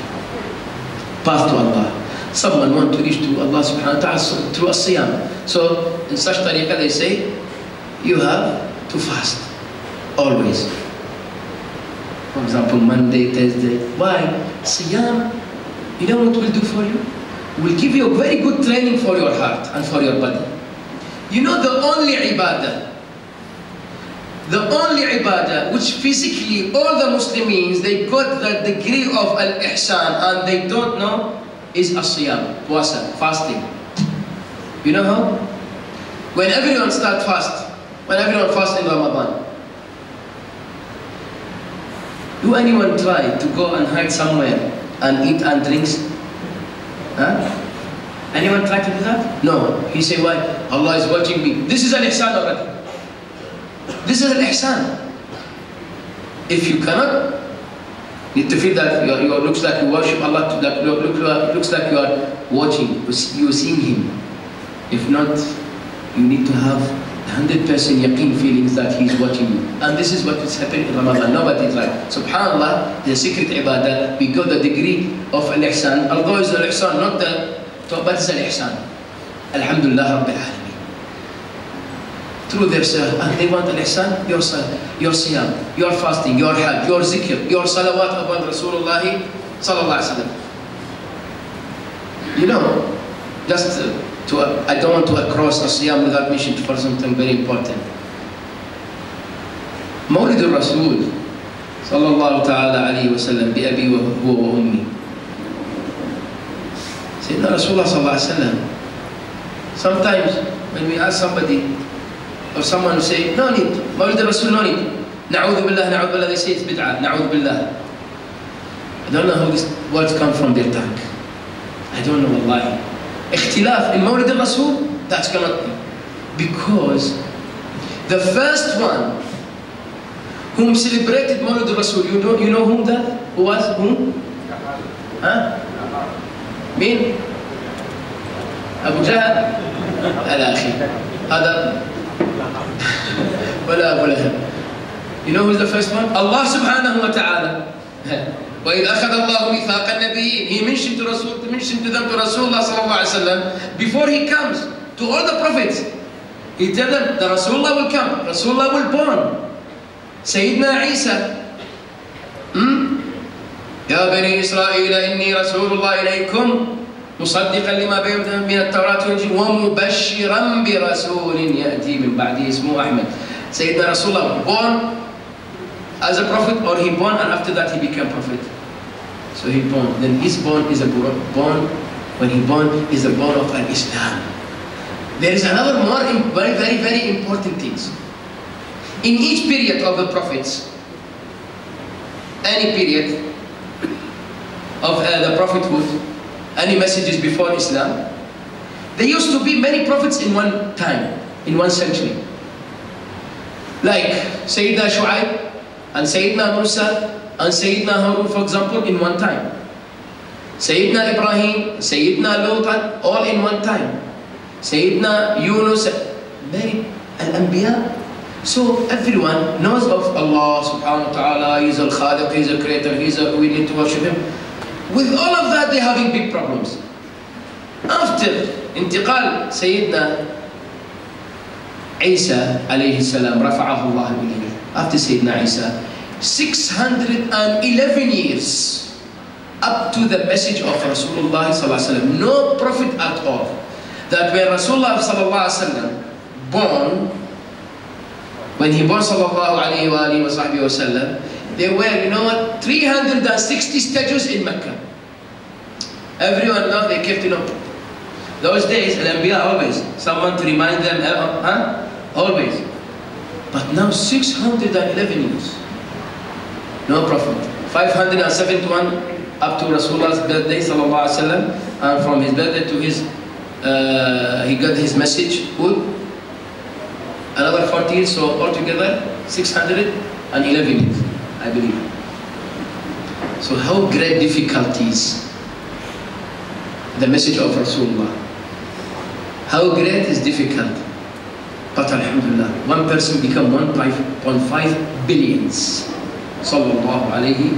path to Allah. Someone want to reach to Allah subhanahu wa ta'ala through as-siyam. So in such tariqah they say, you have to fast, always. For example, Monday, Thursday. Why? Siyam, you know what it will do for you? It will give you a very good training for your heart and for your body. You know the only ibadah which physically all the Muslims, they got the degree of al-ihsan and they don't know, is as-siyam, puasa, fasting. You know how? When everyone start fast, when everyone fast in Ramadan, do anyone try to go and hide somewhere and eat and drinks? Anyone try to do that? No. He say, why? Allah is watching me. This is an ihsan already. This is an ihsan. If you cannot, need to feel that you looks like you worship Allah, looks like you are watching, you are seeing Him. If not, You need to have 100% yaqeen feelings that he's watching you. And this is what is happening in Ramadan. Nobody is like, subhanallah, the secret ibadah, we got the degree of al-ihsan, although it's al-ihsan, not the top, but it's al-ihsan. Alhamdulillah Rabbil Alameen. Through their salah, and they want al-ihsan, your salah, your siyam, your fasting, your hajj, your zikr, your salawat upon Rasulullah sallallahu alaihi wasallam. You know, just I don't want to cross a siyam without mentioning for something very important. Mawlid al-Rasul sallallahu ta'ala alayhi wa sallam bi abi wa huwa wa ummi. Sayyidina Rasulullah sallallahu alayhi wa sallam, sometimes when we ask somebody or someone who say, no need, Mawlid al-Rasul, no need. Na'udhu billah, they say it's bid'ah, na'udhu billah. I don't know how these words come from their tongue. I don't know, wallahi. Ikhtilaf in Mawlid al-Rasul, that cannot be. Because the first one whom celebrated Mawlid al-Rasul, you know whom that? Who was? Whom? Huh? Mean? Abu Jahl? Al-Akhi. Hada? Wala Abu Lahab. You know who's the first one? Allah subhanahu wa ta'ala. وإذ أخذ الله ميثاق النبيين. He mentioned to them to Rasulullah sallallahu alaihi wasallam before he comes to all the prophets. He tell them that Rasulullah will come, Rasulullah will born. Sayyidina Isa. يا بني إسرائيل إني رسول الله إليكم مصدقا لما بين من التوراة والإنجيل ومبشرا برسول يأتي من بعده اسمه أحمد. Sayyidina Rasulullah born as a prophet, or he born and after that he became prophet. So he born. Then his born is a born. When he born is a born of al-Islam. There is another more very important things. In each period of the prophets, any period of the prophethood, any messages before Islam, there used to be many prophets in one time, in one century. Like Sayyidina Shu'aib and Sayyidina Musa and Sayyidina Harun, for example, in one time. Sayyidina Ibrahim, Sayyidina Lut, all in one time. Sayyidina Yunus, many al-Anbiya. So everyone knows of Allah subhanahu wa ta'ala, He's al-Khaliq, He's a creator, we need to worship Him. With all of that, they're having big problems. After intiqal Sayyidina Isa alayhi salam, rafa'ahu Allah ilayhi. After Sayyidina Isa, 611 years up to the message of Rasulullah sallallahu alaihi wasallam. No prophet at all. That when Rasulullah sallallahu alaihi wasallam born, when he born sallallahu alaihi wasallam, there were, you know what, 360 statues in Mecca. Everyone knows, they kept, you know, those days, al-Anbiya always, someone to remind them, always. But now 611 years. No prophet. 571 up to Rasulullah's birthday sallallahu alaihi wasallam, and from his birthday to his he got his message. Good. Another 40 years, so altogether 611 years, I believe. So how great difficulties the message of Rasulullah. How great is difficult. But alhamdulillah, one person become 1.5 billions. Sallallahu alayhi.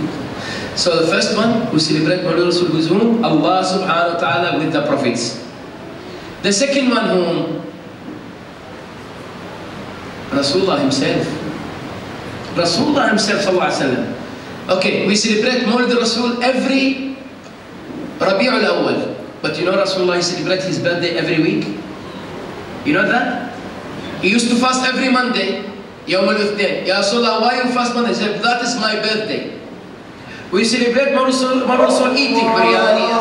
So the first one who celebrate Mawlid Rasul with whom? Allah subhanahu wa ta'ala with the prophets. The second one whom? Rasulullah himself. Rasulullah himself sallallahu alayhi wa sallam. Okay, we celebrate Mawlid Rasul every Rabi'ul Awwal. But you know Rasulullah celebrate his birthday every week? You know that? He used to fast every Monday. Yawm al-Ithnain. Ya Rasulullah, why you fast Monday? He said, that is my birthday. We celebrate Mawlid Rasul eating biryani.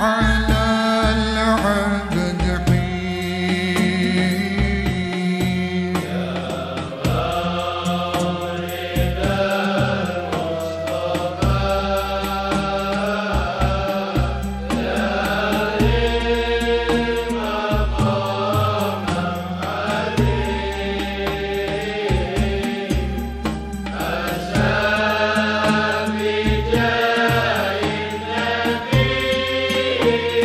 على العبد حين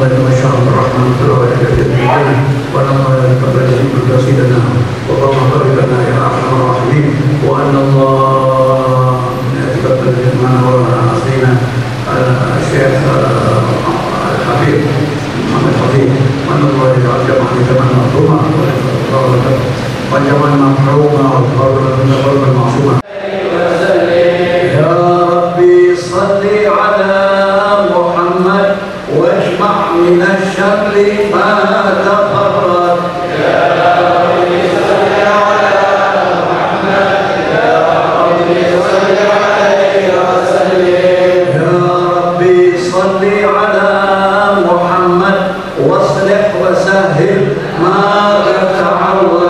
بين شهر الرحمن والرحمن ولما تبين رصيدنا وقام طريقنا يا ارحم الراحمين وان الله يتقبل منا واخينا الشيخ الحبيب محمد حبيب وان الله يجعل جمعنا مرحوما وجمعنا مرحوما والقرب المعصومه. يا ربي صل على محمد واجمع من الشمل ما تفرد. يا ربي صل على محمد يا ربي صل عليه وسلم. يا ربي صل على محمد واصلح وسهل ما تتعود.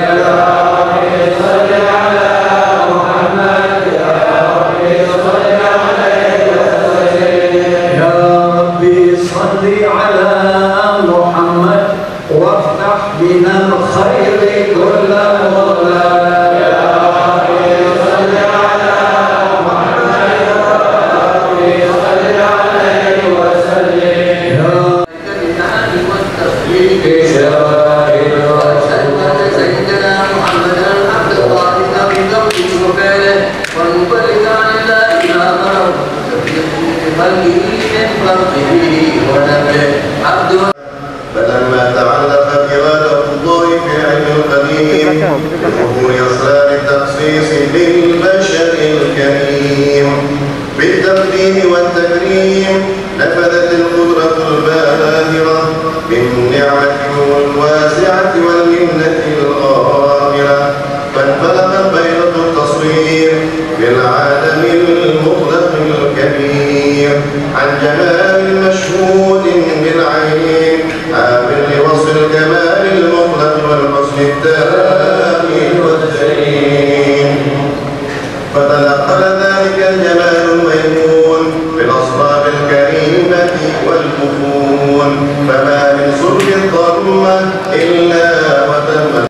يا ربي صل على محمد يا ربي صل عليه وسلم. يا ربي صل على محمد وافتح من الخير كل مغلق. يا ربي صل على محمد يا ربي صل عليه وسلم. يا بالنعم والتخفيف شاهد وأشهد سيدنا محمد الحمد الظاهر من قوله وفعله والمبلغ عن الله إلى مرض بقلبه من خلقه ونفسه عبد. فلما تعلق بغالة الله في علم القديم بظهور أسرار التخصيص للبشر الكريم بالتقديم والتكريم نفذت القدرة الباهرة بالنعمة الواسعة والمنة الغامرة فانفلقت بيضة التصوير بالعالم المطلق الكبير عن جمال مشهود بالعين عامل لوصف الكمال المطلق والحسن التام والجليل فتنقل ذلك الجمال الميمون بالأصلاب الكريمة والكفون فما من صلب الضمة إلا وتم.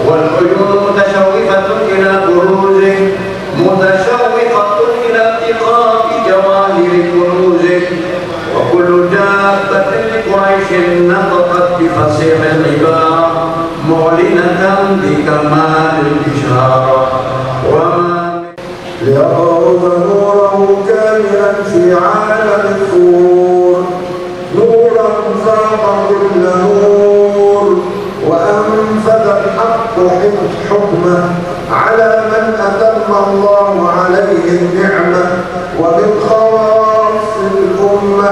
والعيون متشوفة إلى بروزه متشوقة إلى التقاط جواهر كنوزه وكل دابة لقريش نطقت بفصيح العبارة معلنة بكمال الإشارة ليروا نوره كاملا في عالم النور نورا فاق كل نور وأنفذ الحق حكمه على من أتم الله عليه النعمة ومن خواص الأمة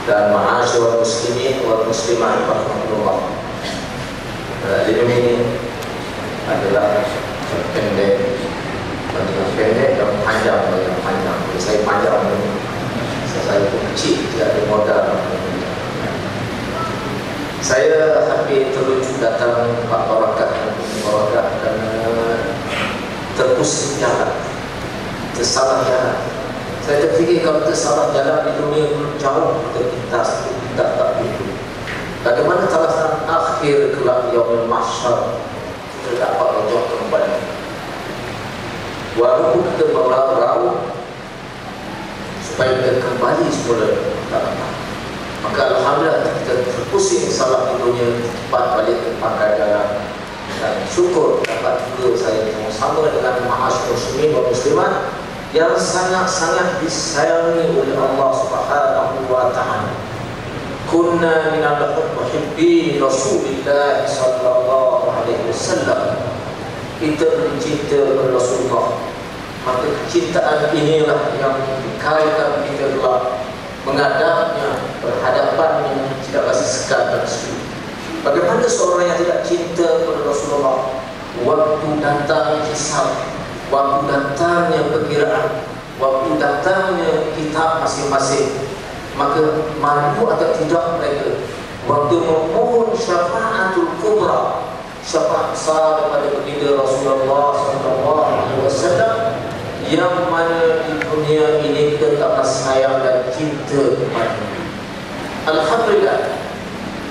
dan ma'asyur muslimin wal muslimat rahmatullah. Ilmu ini adalah pendek dan panjang. Jadi saya panjang ini, saya pun kecil, tidak ada modal. Saya hampir terlucu datang Pak Barakah karena terpusing jalan, tersalah jalan. Saya terfikir kalau tersalah jalan di dunia jauh terlintas, tak begitu. Bagaimana alasan akhir kelak yaumul mahsyar kita dapat rojok kembali. Walaupun kita merau-rau supaya kita kembali semula tak dapat. Maka alhamdulillah kita terpusing salah di dunia cepat balik ke pangkal jalan. Dan syukur dapat juga saya bersama dengan ma'asyur muslimin dan muslimat yang sangat-sangat disayangi oleh Allah Subhanahu wa ta'ala. Kunna minal muhibbin Rasulillah sallallahu alaihi wasallam. Kita mencinta Rasulullah. Maka kecintaan inilah yang dikalikan kita telah menghadapnya, berhadapannya, tidak rasa segan dan sejuk. Bagaimana seorang yang tidak cinta kepada Rasulullah? Waktu datang hisab, waktu datangnya perkiraan, waktu datangnya kitab masing-masing, maka mampu atau tidak mereka waktu memohon syafaatul kubra, syafaat besar daripada baginda Rasulullah SAW, yang mana di dunia ini kita tak sayang dan cinta kepada-Nya. Alhamdulillah,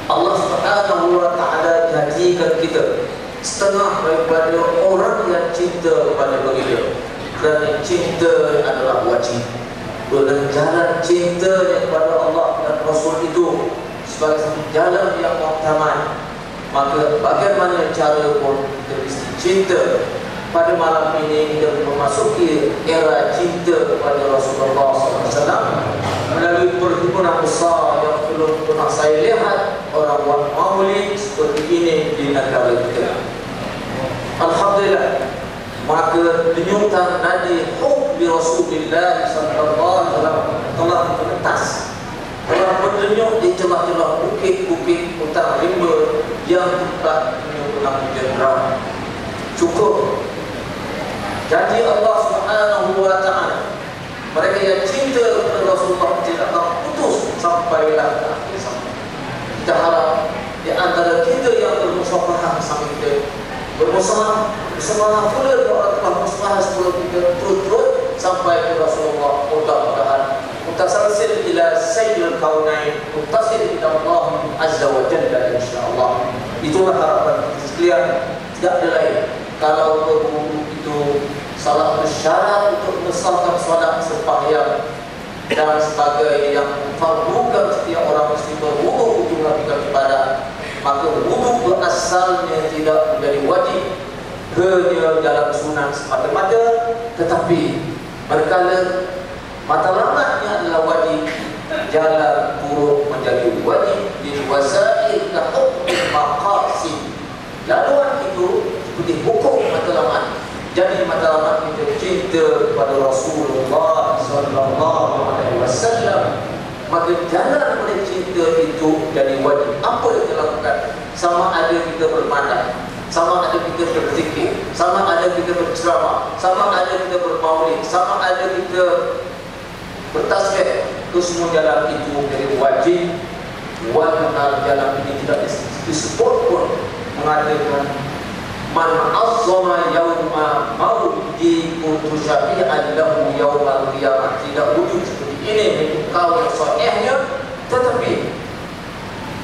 Allah Subhanahu wa ta'ala jadikan kita setengah daripada orang yang cinta kepada baginda, kerana cinta adalah wajib. Dan jalan cintanya kepada Allah dan Rasul itu sebagai satu jalan yang utama. Maka bagaimana cara pun kita mesti cinta. Pada malam ini kita memasuki era cinta kepada Rasulullah SAW melalui perhimpunan besar yang belum pernah saya lihat orang buat maulid seperti ini di negara kita. Alhamdulillah. Maka denyutan nadi hubbi Rasulullah SAW telah menetas, telah mendenyut di celah-celah bukit-bukit utara rimba yang tempat menyumbang jendera. Cukup. Jadi Allah Subhanahu wa ta'ala, mereka yang cinta kepada Rasulullah tidak akan putus sampailah ke akhir zaman. Kita harap di antara kita yang bermusyawarah bersama kita, bermusyawarah pula orang telah musyawarah sekarang sebelum kita terus sampai ke Rasulullah. Mudah-mudahan mutasalsil ila sayyidil kaunain, mutasil ila Allah azza wa jalla insyaallah. Itulah harapan kita sekalian. Tidak ada lain. Kalau berwudu itu salah bersyarat untuk mengesahkan solat sembahyang dan sebagainya yang fardukan setiap orang mesti berwudu untuk melakukan ibadah, maka wudu asalnya tidak menjadi wajib, hanya dalam sunnah semata-mata. Tetapi berkala matlamatnya adalah wajib, jalan turut menjadi wajib di wasail kahukmi maqasid. Laluan itu seperti hukum matlamat. Jadi matlamat kita cinta kepada Rasulullah sallallahu alaihi wasallam, maka jalan oleh cinta itu jadi wajib. Apa yang kita lakukan? Sama ada kita bermandat, sama ada kita berzikir, sama ada kita berceramah, sama ada kita bermaulid, sama ada kita bertasbih, itu semua jalan itu menjadi wajib. Walaupun jalan ini tidak disebut pun mengatakan man azzama yawma maudi kuntu syafi'an lahu yawmal qiyamah. Tidak wujud seperti ini untuk kau yang sahihnya. Tetapi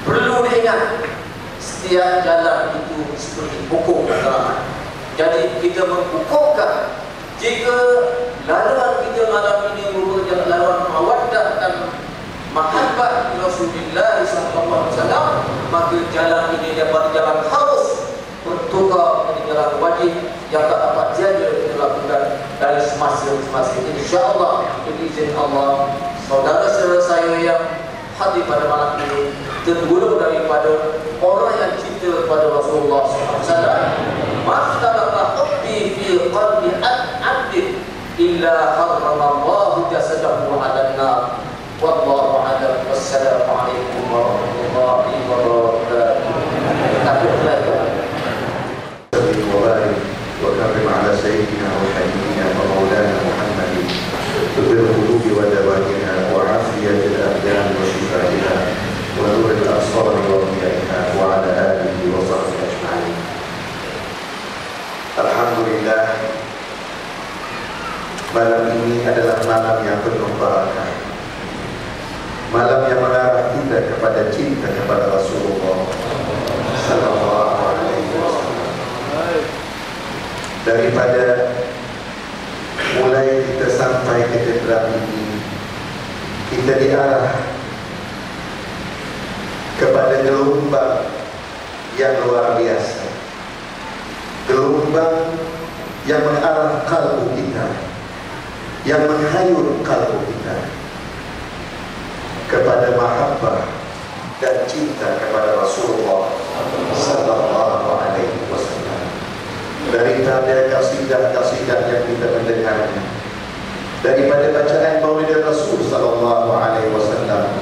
perlu diingat, setiap jalan itu seperti hukum matlamat. Jadi kita menghukumkan jika laluan kita malam ini merupakan laluan mawaddah dan mahabbat Rasulullah sallallahu alaihi wasallam, maka jalan ini dapat jalan harus bertukar menjadi jalan wajib yang tak dapat saja kita lakukan dari semasa-semasa. InsyaAllah dengan izin Allah, saudara-saudara saya yang hadir pada malam ini tergolong daripada orang yang cinta kepada Rasulullah SAW. Makhtalafah hubbi fi qalbi abdin illa harramallahu jasadahu 'alan nar. Wallahu a'lam. Wassalamualaikum warahmatullahi wabarakatuh. وبارك وكرم على سيدنا وحبيبنا ومولانا محمد طب القلوب ودوائها وعافية الأبدان وشفائها ونور الأبصار وضيائها وعلى آله وصحبه أجمعين. Alhamdulillah, malam ini adalah malam yang penuh barakah, malam yang mengarah kita kepada cinta kepada Rasulullah sallallahu alaihi wasallam. Daripada mulai kita sampai ke jendela ini, kita diarah kepada gelombang yang luar biasa, gelombang yang mengarah kalbu kita, yang menghayur kalbu kita kepada mahabbah dan cinta kepada Rasulullah sallallahu alaihi wasallam. Daripada kasidah-kasidah yang kita mendengarnya, daripada bacaan maulid Rasul sallallahu alaihi wasallam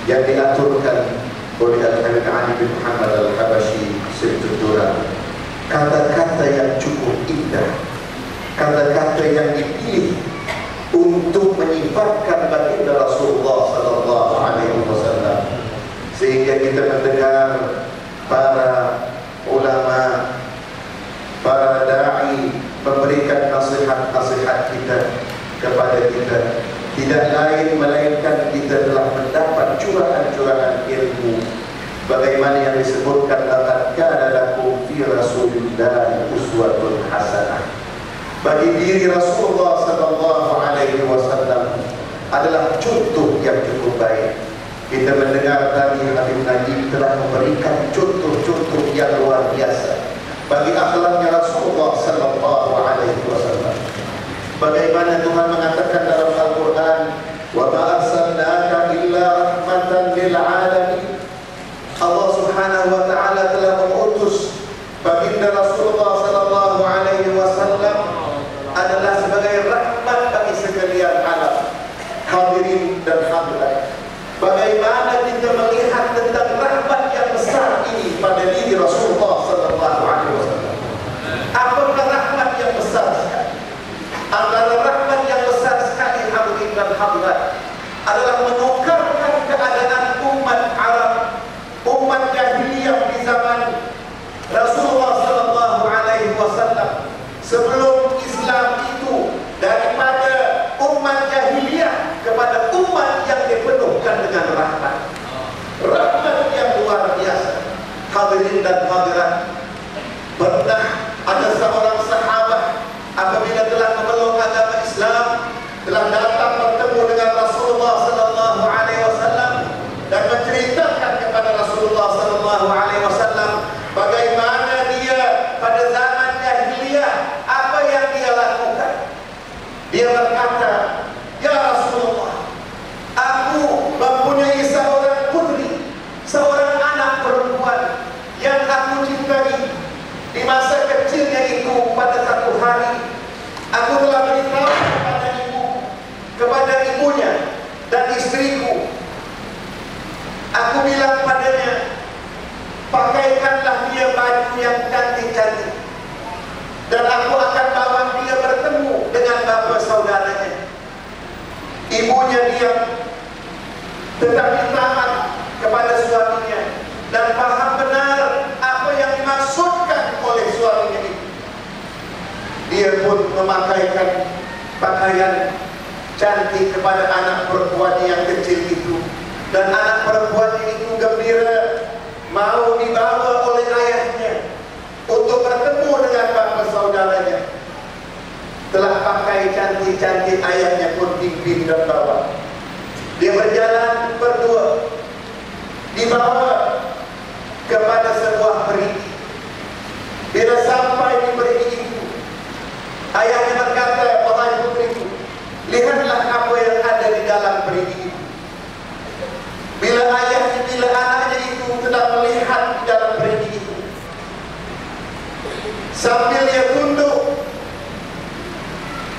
yang diaturkan oleh Al-Habib Ali bin Muhammad Al-Habashi Sirtul Durah, kata-kata yang cukup indah, kata-kata yang dipilih untuk menyifatkan baginda Rasulullah sallallahu alaihi wasallam, sehingga kita mendengar para ulama, para da'i memberikan nasihat-nasihat kita kepada kita. Tidak lain melainkan kita telah mendapat curahan-curahan ilmu, bagaimana yang disebutkan laqad kana lakum fi Rasulillahi uswatun hasanah. Bagi diri Rasulullah sallallahu alaihi wasallam adalah contoh yang cukup baik. Kita mendengar tadi Habib Najib telah memberikan contoh-contoh yang luar biasa bagi akhlaknya Rasulullah sallallahu alaihi wasallam. Bagaimana Tuhan mengatakan dalam Al-Quran, wa ma arsalnaka illa rahmatan lil alamin. Allah Subhanahu wa taala telah mengutus baginda Rasulullah sallallahu alaihi wasallam adalah sebagai rahmat bagi sekalian alam. Hadirin dan hadirat, bagaimana kita melihat tentang rahmat yang besar ini pada diri Rasulullah sallallahu alaihi wasallam? Apakah rahmat yang besar sekali? Antara rahmat yang besar sekali, hadirin dan hadirat, adalah menukarkan keadaan umat Arab, umat jahiliyah di zaman Rasulullah sallallahu alaihi wasallam sebelum Islam berkata, "Ya Rasulullah, aku mempunyai seorang putri, seorang anak perempuan yang aku cintai. Di masa kecilnya itu, pada satu hari, aku telah beritahu kepada ibunya dan istriku. Aku bilang padanya, pakaikanlah dia baju yang cantik-cantik, dan aku akan bawa dia bertemu dengan bapa saudaranya." Ibunya diam, tetapi taat kepada suaminya dan paham benar apa yang dimaksudkan oleh suaminya itu. Dia pun memakaikan pakaian cantik kepada anak perempuan yang kecil itu, dan anak perempuan itu gembira mau dibawa oleh ayahnya untuk bertemu dengan bapa saudaranya. Telah pakai cantik-cantik, ayahnya pun pimpin dan bawa. Dia berjalan berdua, dibawa kepada sebuah perigi. Bila sampai di perigi itu, ayahnya berkata, "Wahai putriku, lihatlah apa yang ada di dalam perigi itu." Bila anaknya itu sedang melihat di dalam perigi itu, sambil dia tunduk,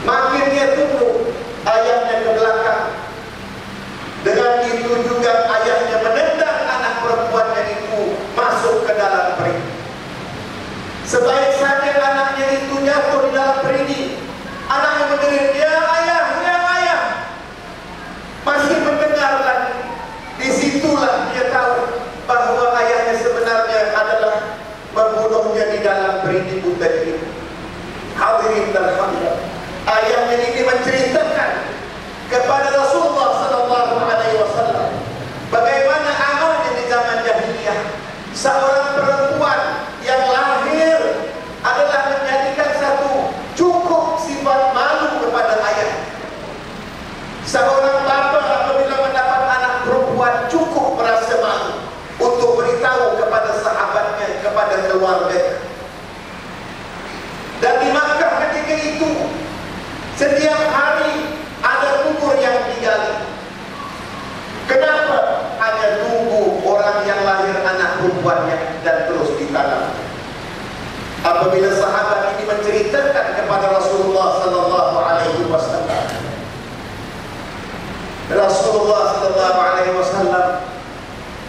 makin dia tunduk, ayahnya ke belakang. Dengan itu juga ayahnya menendang anak perempuannya itu masuk ke dalam perigi. Sebaik saja anaknya itu jatuh di dalam perigi, anaknya menjerit, "Ya ayah, ya ayah!" Masih mendengar lagi. Disitulah dia tahu bahwa ayahnya sebenarnya adalah membunuhnya di dalam perigi buta ini. Hadirin dan hadirat, ayahnya ini menceritakan kepada Rasulullah SAW bagaimana amalnya di zaman jahiliyah. Seorang perempuan yang lahir adalah menjadikan satu cukup sifat malu kepada ayah. Seorang bapa apabila mendapat anak perempuan cukup merasa malu untuk beritahu kepada sahabatnya, kepada keluarga. Dan di Makkah ketika itu, setiap hari ada kubur yang digali. Kenapa? Hanya tunggu orang yang lahir anak perempuannya dan terus ditanam. Apabila sahabat ini menceritakan kepada Rasulullah SAW, Rasulullah SAW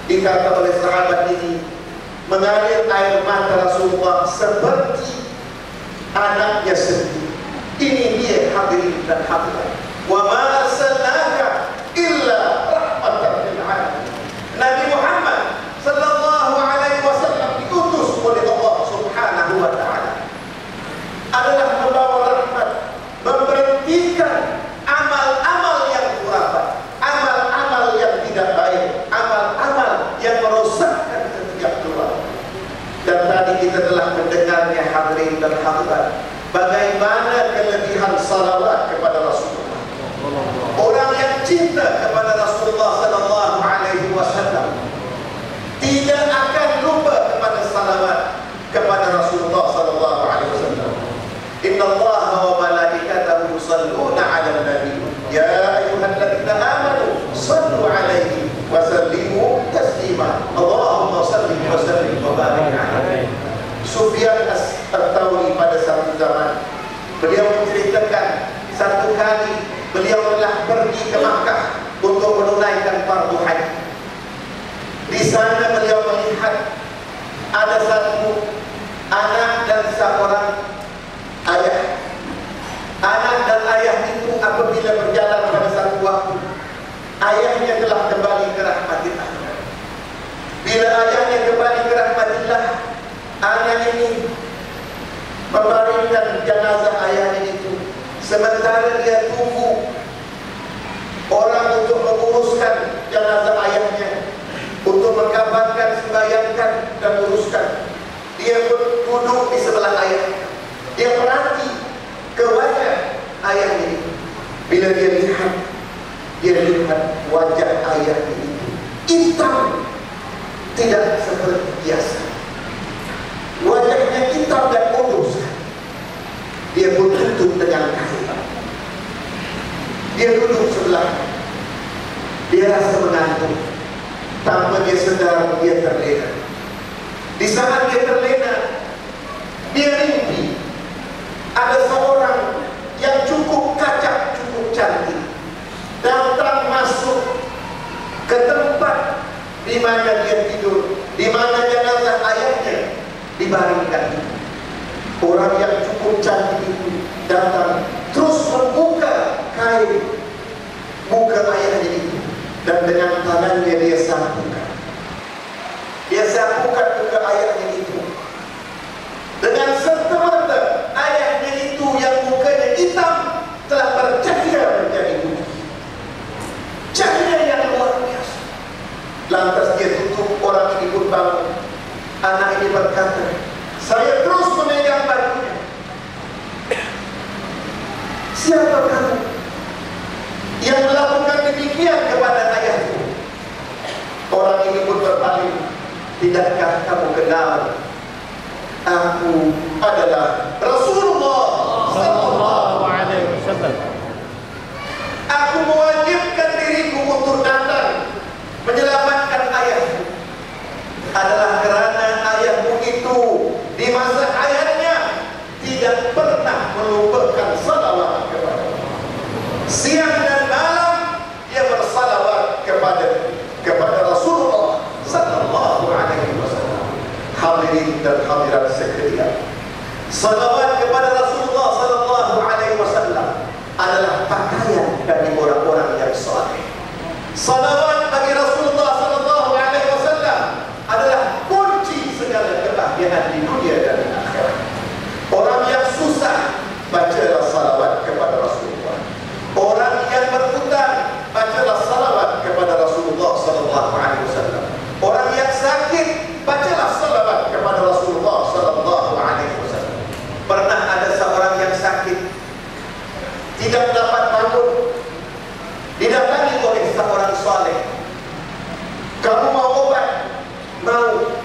dikata oleh sahabat ini mengalir air mata Rasulullah seperti anaknya sendiri. Ini dia, hadirin dan hadirat. Wa ma arsalnaka illa rahmatan lil alamin. Nabi Muhammad sallallahu alaihi wasallam diutus oleh Allah Subhanahu wa taala adalah membawa rahmat, memberhentikan amal-amal yang khurafat, amal-amal yang tidak baik, amal-amal yang merosakkan setiap keluarga. Dan tadi kita telah mendengarnya, hadirin dan hadirat, bagaimana kelebihan salawat kepada Rasulullah. Orang yang cinta kepada Rasulullah sallallahu alaihi wasallam tidak akan lupa kepada salawat kepada Rasulullah sallallahu alaihi wasallam. Innallaha wa malaikatahu yusalluna 'alan nabi ya ayyuhalladzina amanu sallu 'alaihi wa sallimu taslima. Allahumma salli wa sallim wa barik 'alaihi. Sufyan Ats-Tsauri pada satu zaman, beliau menceritakan satu kali beliau telah pergi ke Makkah untuk menunaikan fardu haji. Di sana beliau melihat ada satu anak dan seorang ayah. Anak dan ayah itu apabila berjalan pada satu waktu, ayahnya telah kembali ke rahmatillah. Bila ayahnya kembali ke rahmatillah, anak ini membaringkan jenazah ayahnya itu, sementara dia tunggu orang untuk menguruskan jenazah ayahnya, untuk mengkafankan, sembahyangkan dan uruskan. Dia pun duduk di sebelah ayah. Dia perhati ke wajah ayahnya itu. Bila dia lihat wajah ayahnya itu hitam, tidak seperti biasa. Wajahnya hitam dan kudus. Dia pun tutup dengan kain. Dia duduk sebelah. Dia rasa mengantuk. Tanpa dia sedar, dia terlena. Di saat dia terlena, dia mimpi ada seorang yang cukup kacak, cukup cantik datang masuk ke tempat di mana dia tidur, di mana jenazah ayahnya dibaringkan. Orang yang cukup cantik itu datang terus membuka kain muka ayahnya itu, dan dengan tangannya dia sapukan. Dia sapukan muka ayahnya itu. Dengan serta-merta ayahnya itu yang mukanya hitam telah bercahaya menjadi putih. Cahaya yang luar biasa. Lantas dia tutup, orang ini pun bangun. Anak ini berkata, saya terus memegang bajunya. Siapa kamu yang melakukan demikian kepada ayahku? Orang ini pun berpaling, tidakkah kamu kenal aku adalah Rasulullah sallallahu alaihi wasallam? Aku mewajibkan diriku untuk datang menyelamatkan ayahmu adalah karena ayahmu itu di masa ayahnya tidak pernah melupakan salawat kepada Allah. Siang dan malam dia bersalawat kepada Rasulullah sallallahu alaihi wasallam. Hadirin dan hadirat sekalian, salawat kepada Rasulullah sallallahu alaihi wasallam adalah pakaian bagi orang-orang yang saleh. Salawat bagi Rasulullah sallallahu alaihi wasallam adalah kunci segala kebahagiaan di dunia dan di akhirat. Orang yang susah, bacalah salawat kepada Rasulullah. Orang yang berhutang, bacalah salawat kepada Rasulullah sallallahu alaihi wasallam. Orang yang sakit, bacalah salawat kepada Rasulullah sallallahu alaihi wasallam. Pernah ada seorang yang sakit, tidak dapat bangun, didatangi oleh seorang saleh. Kamu mau obat? Mau.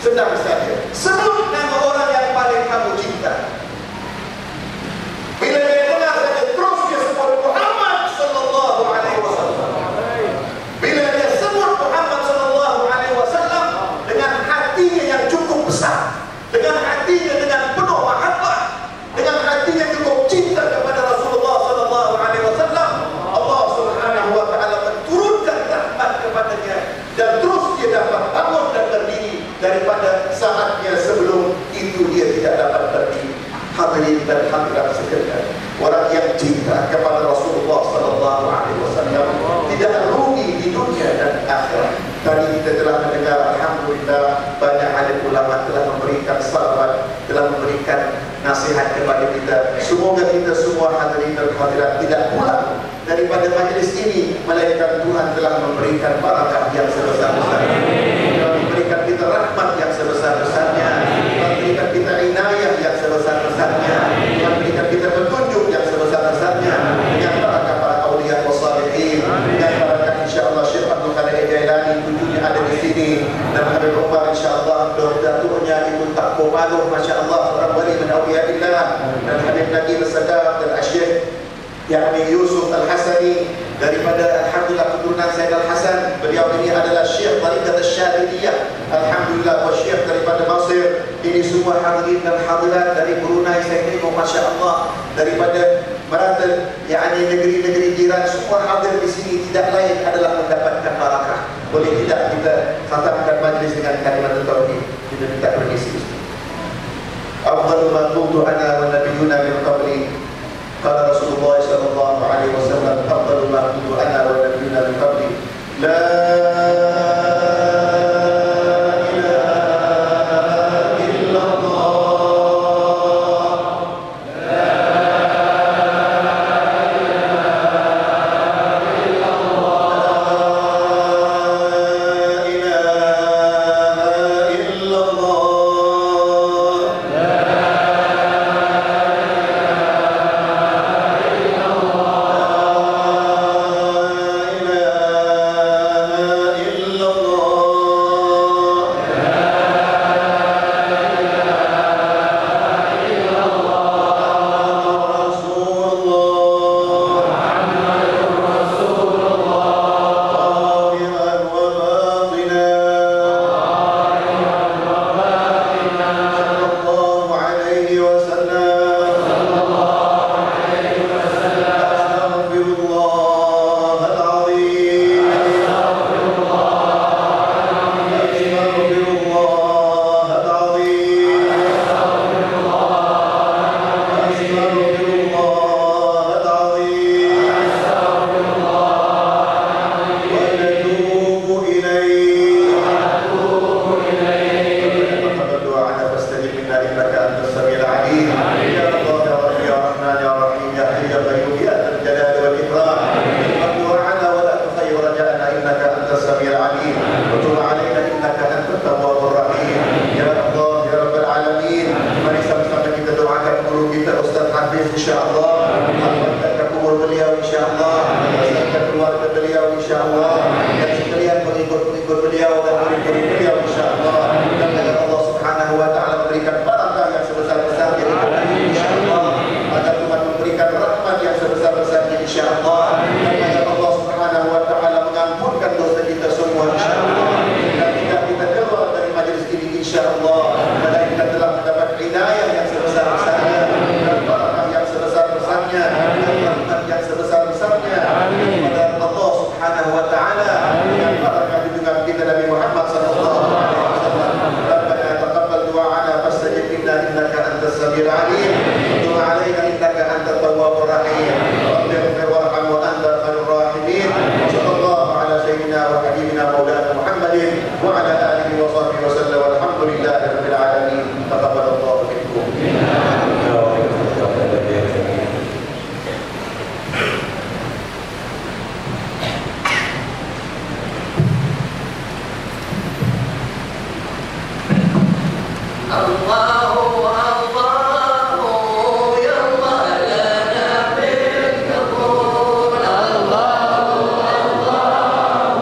Sedang saja. Sebut nama orang yang paling kamu cinta. Bila dia dengar saja, terus dia sebut Muhammad sallallahu alaihi wasallam. Bila dia sebut Muhammad sallallahu alaihi wasallam dengan hatinya yang cukup besar, dengan hatinya dengan penuh mahabbah, dengan hatinya cukup cinta kepada Rasulullah sallallahu alaihi wasallam, Allah Subhanahu wa taala menurunkan rahmat kepadanya dan terus dia dapat bangun dan berdiri daripada saatnya sebelum itu dia tidak dapat berdiri. Hadirin dan hadirat sekalian, orang yang cinta kepada Rasulullah sallallahu alaihi wasallam tidak rugi di dunia dan akhirat. Tadi kita telah mendengar, alhamdulillah, banyak alim ulama telah memberikan salawat, telah memberikan nasihat kepada kita. Semoga kita semua hadirin dan hadirat tidak pulang daripada majlis ini melainkan Tuhan telah memberikan barakah yang sebesar-besarnya, telah memberikan kita rahmat yang sebesar-besarnya, telah memberikan kita inayah yang sebesar-besarnya, telah memberikan kita petunjuk yang sebesar-besarnya dengan barakah para auliya wa salihin, dengan barakah insyaallah Syekh Abdul Qadir Jailani tujuhnya ada di sini, dan Habib Umar insyaallah datuknya itu tak komaluh masyaallah, orang wali min awliyaillah, dan Habib lagi bersedar dan Syekh yakni Yusuf Al-Hasani daripada alhamdulillah keturunan Sayyid Al-Hasan. Beliau ini adalah Syekh Tariqat Asy-Syadiliyah, alhamdulillah, wa Syekh daripada Mesir. Ini semua hadirin dan hadirat dari Brunei, saya tengok masya-Allah, daripada merata yakni negeri-negeri jiran semua hadir di sini, tidak lain adalah mendapatkan barakah. Boleh tidak kita khatamkan majlis dengan kalimat tauhid? Kita minta permisi. Afdalu ma qultu ana wa nabiyyuna min qabli qala Rasulullah sallallahu alaihi wasallam, afdalu ma qultu ana wa nabiyyuna min qabli la insyaAllah, beserta keluarga beliau insyaAllah, dan sekalian pengikut-pengikut beliau dan murid-murid beliau insyaAllah. Dan agar Allah Subhanahu wa ta'ala memberikan barakah yang sebesar-besarnya di dunia ini insyaAllah, agar Tuhan memberikan rahmat yang sebesar-besarnya insyaAllah, dan agar Allah Subhanahu wa ta'ala mengampunkan dosa kita semua insyaAllah. Dan jika kita keluar dari majlis ini insyaAllah, dan kita telah mendapat hidayah yang sebesar-besarnya, dan barakah yang sebesar-besarnya, dan rahmat yang sebesar-besarnya kepada Allah Subhanahu wa ta'ala, dengan barakah junjungan kita Nabi Muhammad sallallahu alaihi wasallam. Rabbana taqabbal du'ana fastajib inna innaka antas samiul alim, wa tub alaina innaka antat tawwabur rahim. Rabbighfir warham wa anta khairur rahimin. Sallallahu ala sayyidina wa habibina maulana Muhammadin wa ala alihi wa sahbihi wa sallam. Walhamdulillahi rabbil alamin. Taqabbalallahu minkum. Allahu Allahu ya Allah lana bil qabul. Allahu Allahu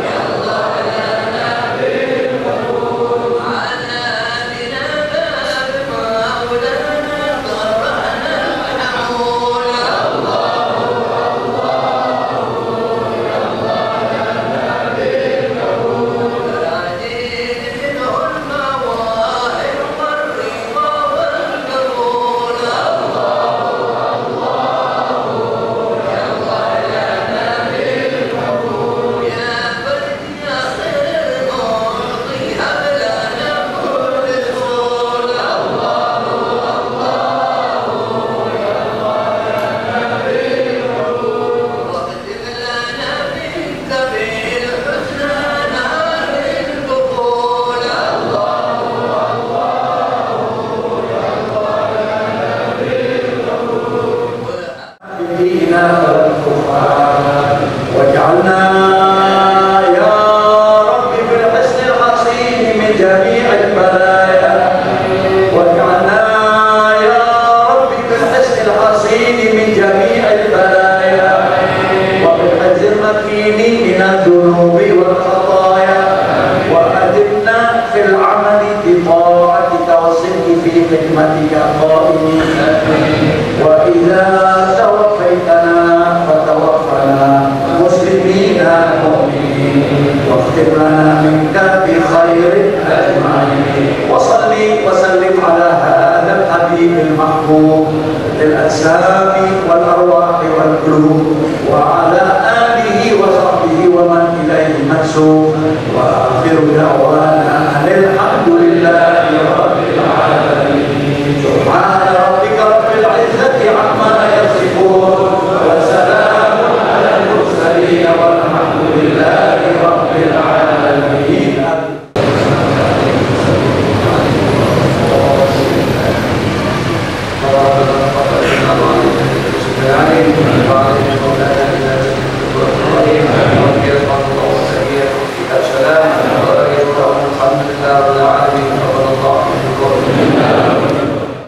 ya Allah lana bil qabul. Ala bina bab maulana qarrana mahmul. Allahu Allahu ya Allah lana bil qabul. Rajinul mawahib والرضا والقبول. الله يا الله لنا بالقبول. يا فرد يا خير المعطي هب لنا كل فضول. الله يا الله لنا بالقبول. واختم لنا منك بالحسنى نار القبول. بنا والكفار واجعلنا يا رب في الحسن الحصين من جميع البلايا. واجعلنا يا رب في الحسن الحصين من جميع البلايا، وبالحجز المكين من الذنوب والخطايا. وأدمنا في العمل بطاعتك والصدق في خدمتك قائمين. وإذا توفيتنا فتوفنا مسلمين مؤمنين، واختم لنا منك بخير أجمعين. وصل وسلم على هذا الحبيب المحبوب للأجسام والأرواح والقلوب، وعلى آله وصحبه ومن إليه منسوب. وآخر دعوانا أن الحمد لله رب العالمين. سبحان ربك رب العزة عما يصفون، وسلام على المرسلين، والحمد لله رب العالمين.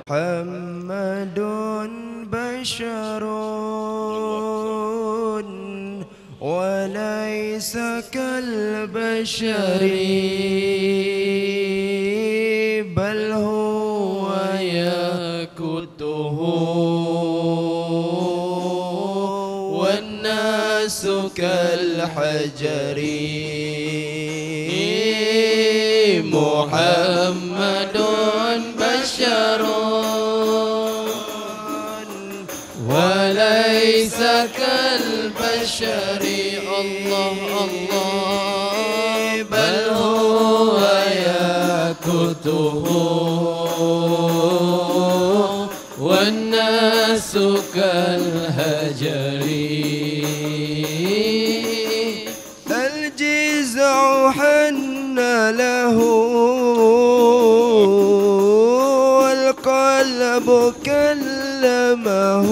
محمد بشر وليس كالبشر، بل هو يكته والناس كالحجر. محمد بشر وليس كالبشر، الله الله، بل هو يكته والناس كالهجر. الجزع حن له والقلب كلمه،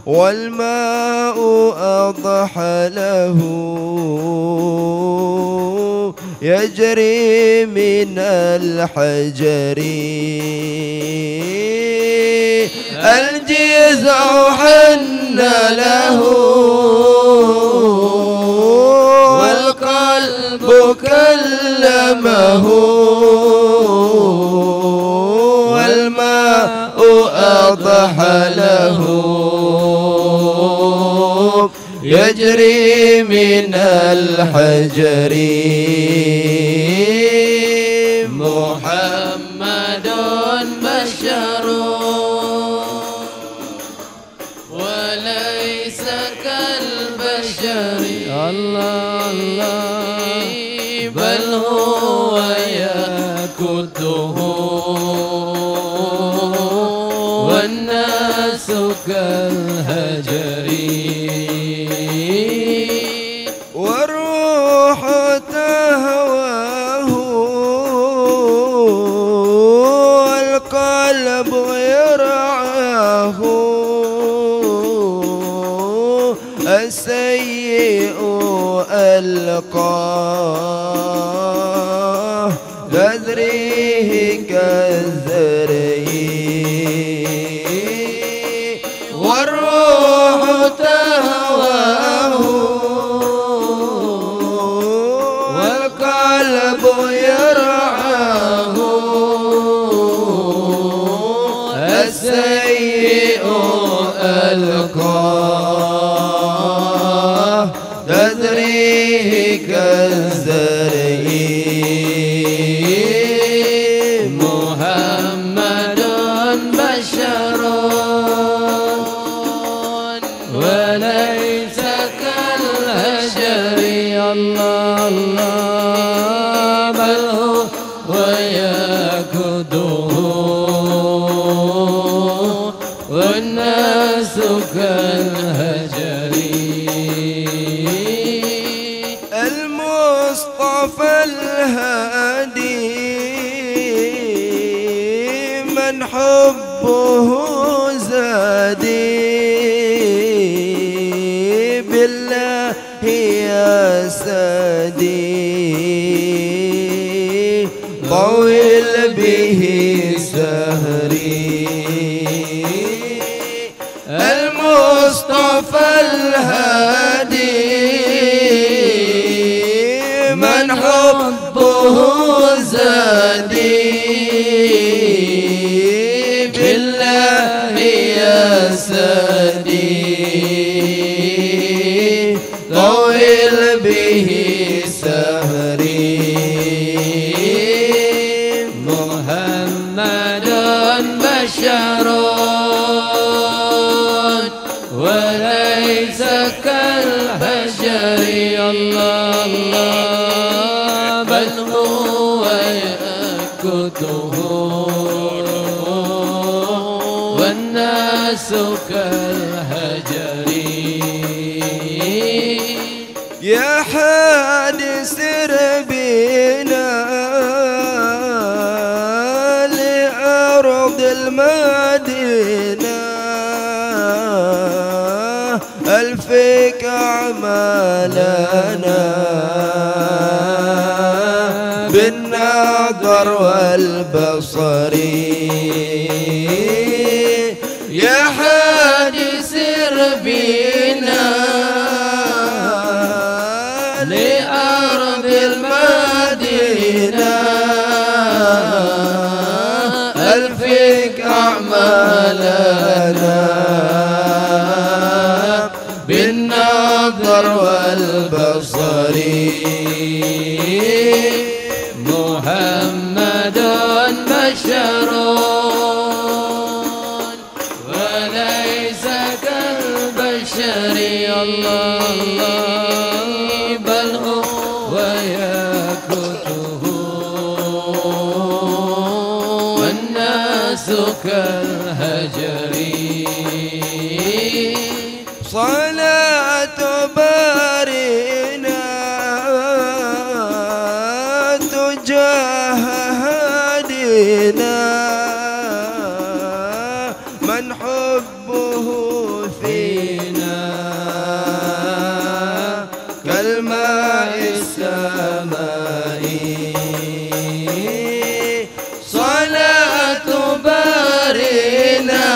والماء أضحى له يجري من الحجر. الجيزة وحن له والقلب كلمه والماء أضحى له يجري من الحجر محمد بشر وليس كالبشر الله الله بل هو يكده والناس كالهجر والروح تهواه والقلب يرعاه السيء ألقاه غدره كالزرع والروح تهواه والقلب يرعاه السيء ألقاه تدريه كالزرع محمد بشر وليس كالهجر الله الله بل هو يكده والناس كالهجر المصطفى الهادي من حبه زادي بالله يا سادي طويل به سهري المصطفى الهادي من حبه زادي بالله يا سادي طويل به سهري محمد بشر وليس كالهجر الله الله بل هو يكده والناس كالهجر يا حادي سر بنا لأرض المدينة ألفك أعمالنا بالنظر والبصر يا حادي سر بنا لأرض المدينة ألفك أعمالنا بالنظر والبصر محمد بشر وليس كالبشر الله الله بل هو يكده والناس كالهجر صلاة بارنا تجاه هادنا من حبه فينا كالماء السمائي صلاة بارنا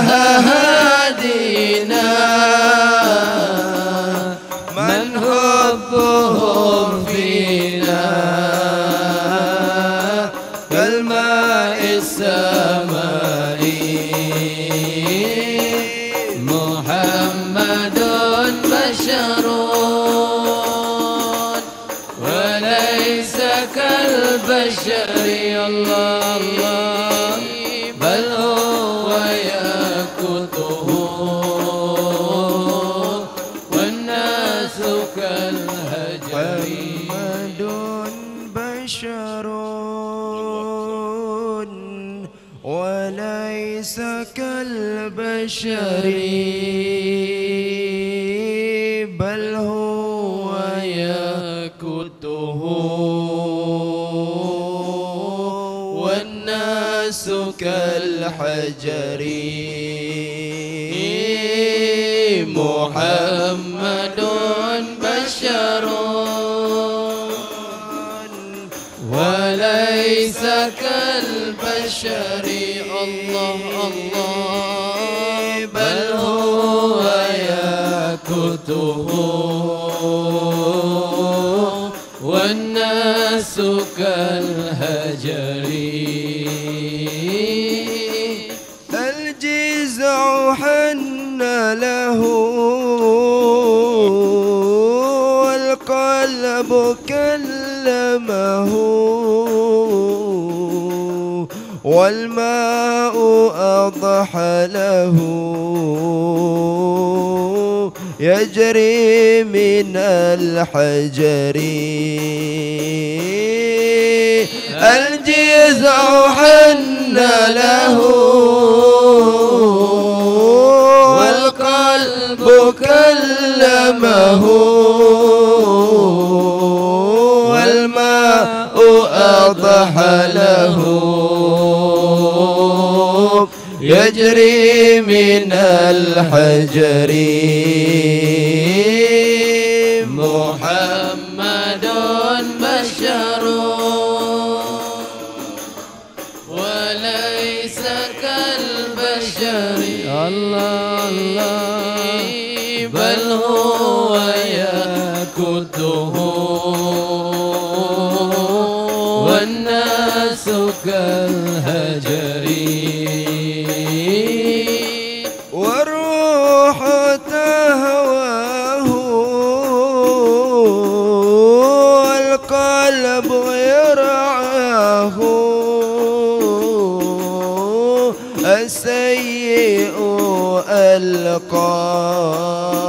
هادينا من حبهم فينا كالماء السمائي محمد بشر وليس كالبشر الله الله بل هو يقوته والناس كالهجر محمد بشر وليس كالبشر بل هو يقوته والناس كالحجر محمد بشر وليس كالبشر الله الله بل هو يقوته والناس كالهجر الجزع حن له والقلب كلمه والماء أضحى له يجري من الحجر الجزع حن له والقلب كلمه والماء أضحى له يجري من الحجر محمد بشر وليس كالبشر الله الله بل هو يقوته والناس كالهجر والروح تهواه والقلب يرعاه السيء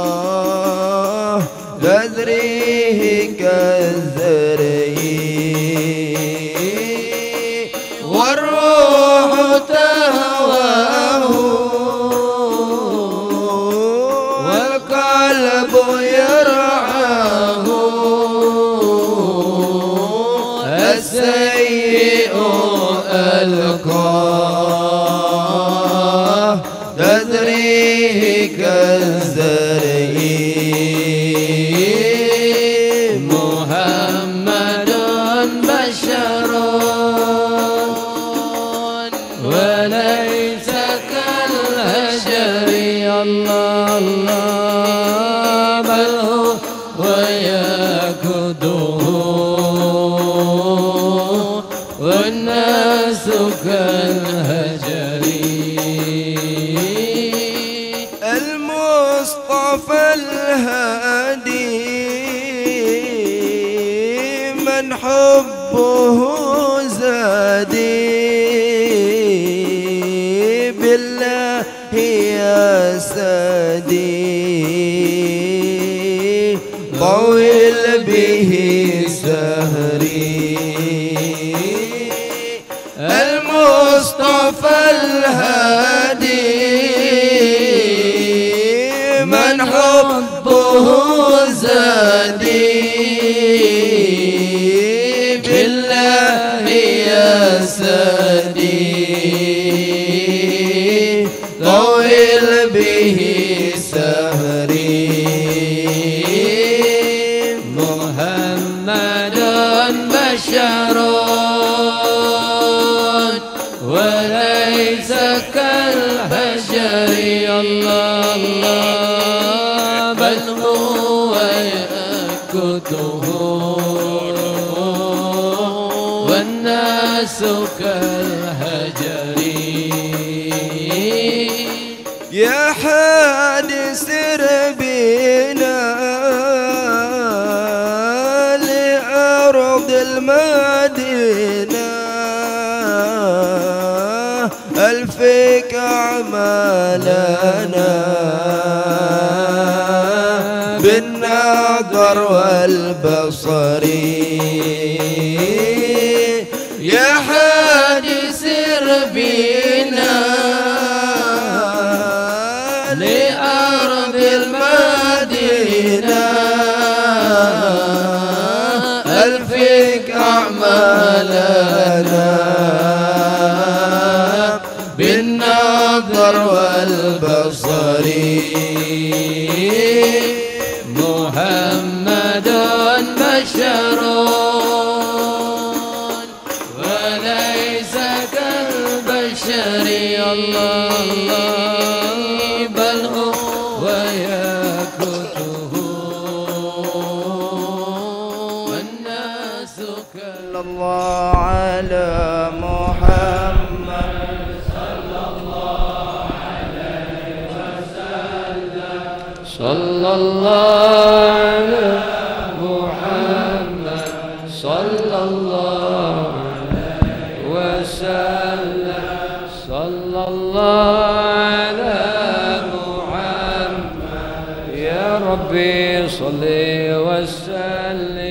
ألقاه بذره كالزرع والروح تهواه والقلب يرعاه السيء ألقاه تدريه كالزرع محمد بشر وليس كالهجر الله الله بل هو يقوته والناس كالهجر المصطفى الهادي من حبه زادي بالله يا سادي طويل به سهري المصطفى الهادي من حبه زادي بالله يا سادي طويل به سهري محمد بشر وليس كالبشر كالهجر يا حادي سر بنا لأرض المدينة ألفك أعمالنا بالنظر والبصر يا حادي سر بنا لأرض المدينة ألفك أعمالنا بالنظر والبصر محمد بشر وليس كالبشر الله بل هو يكته والناس صلى الله على محمد صلى الله عليه وسلم صلى الله على محمد صلى الله عليه وسلم صلى الله على محمد يا ربي صل وسلم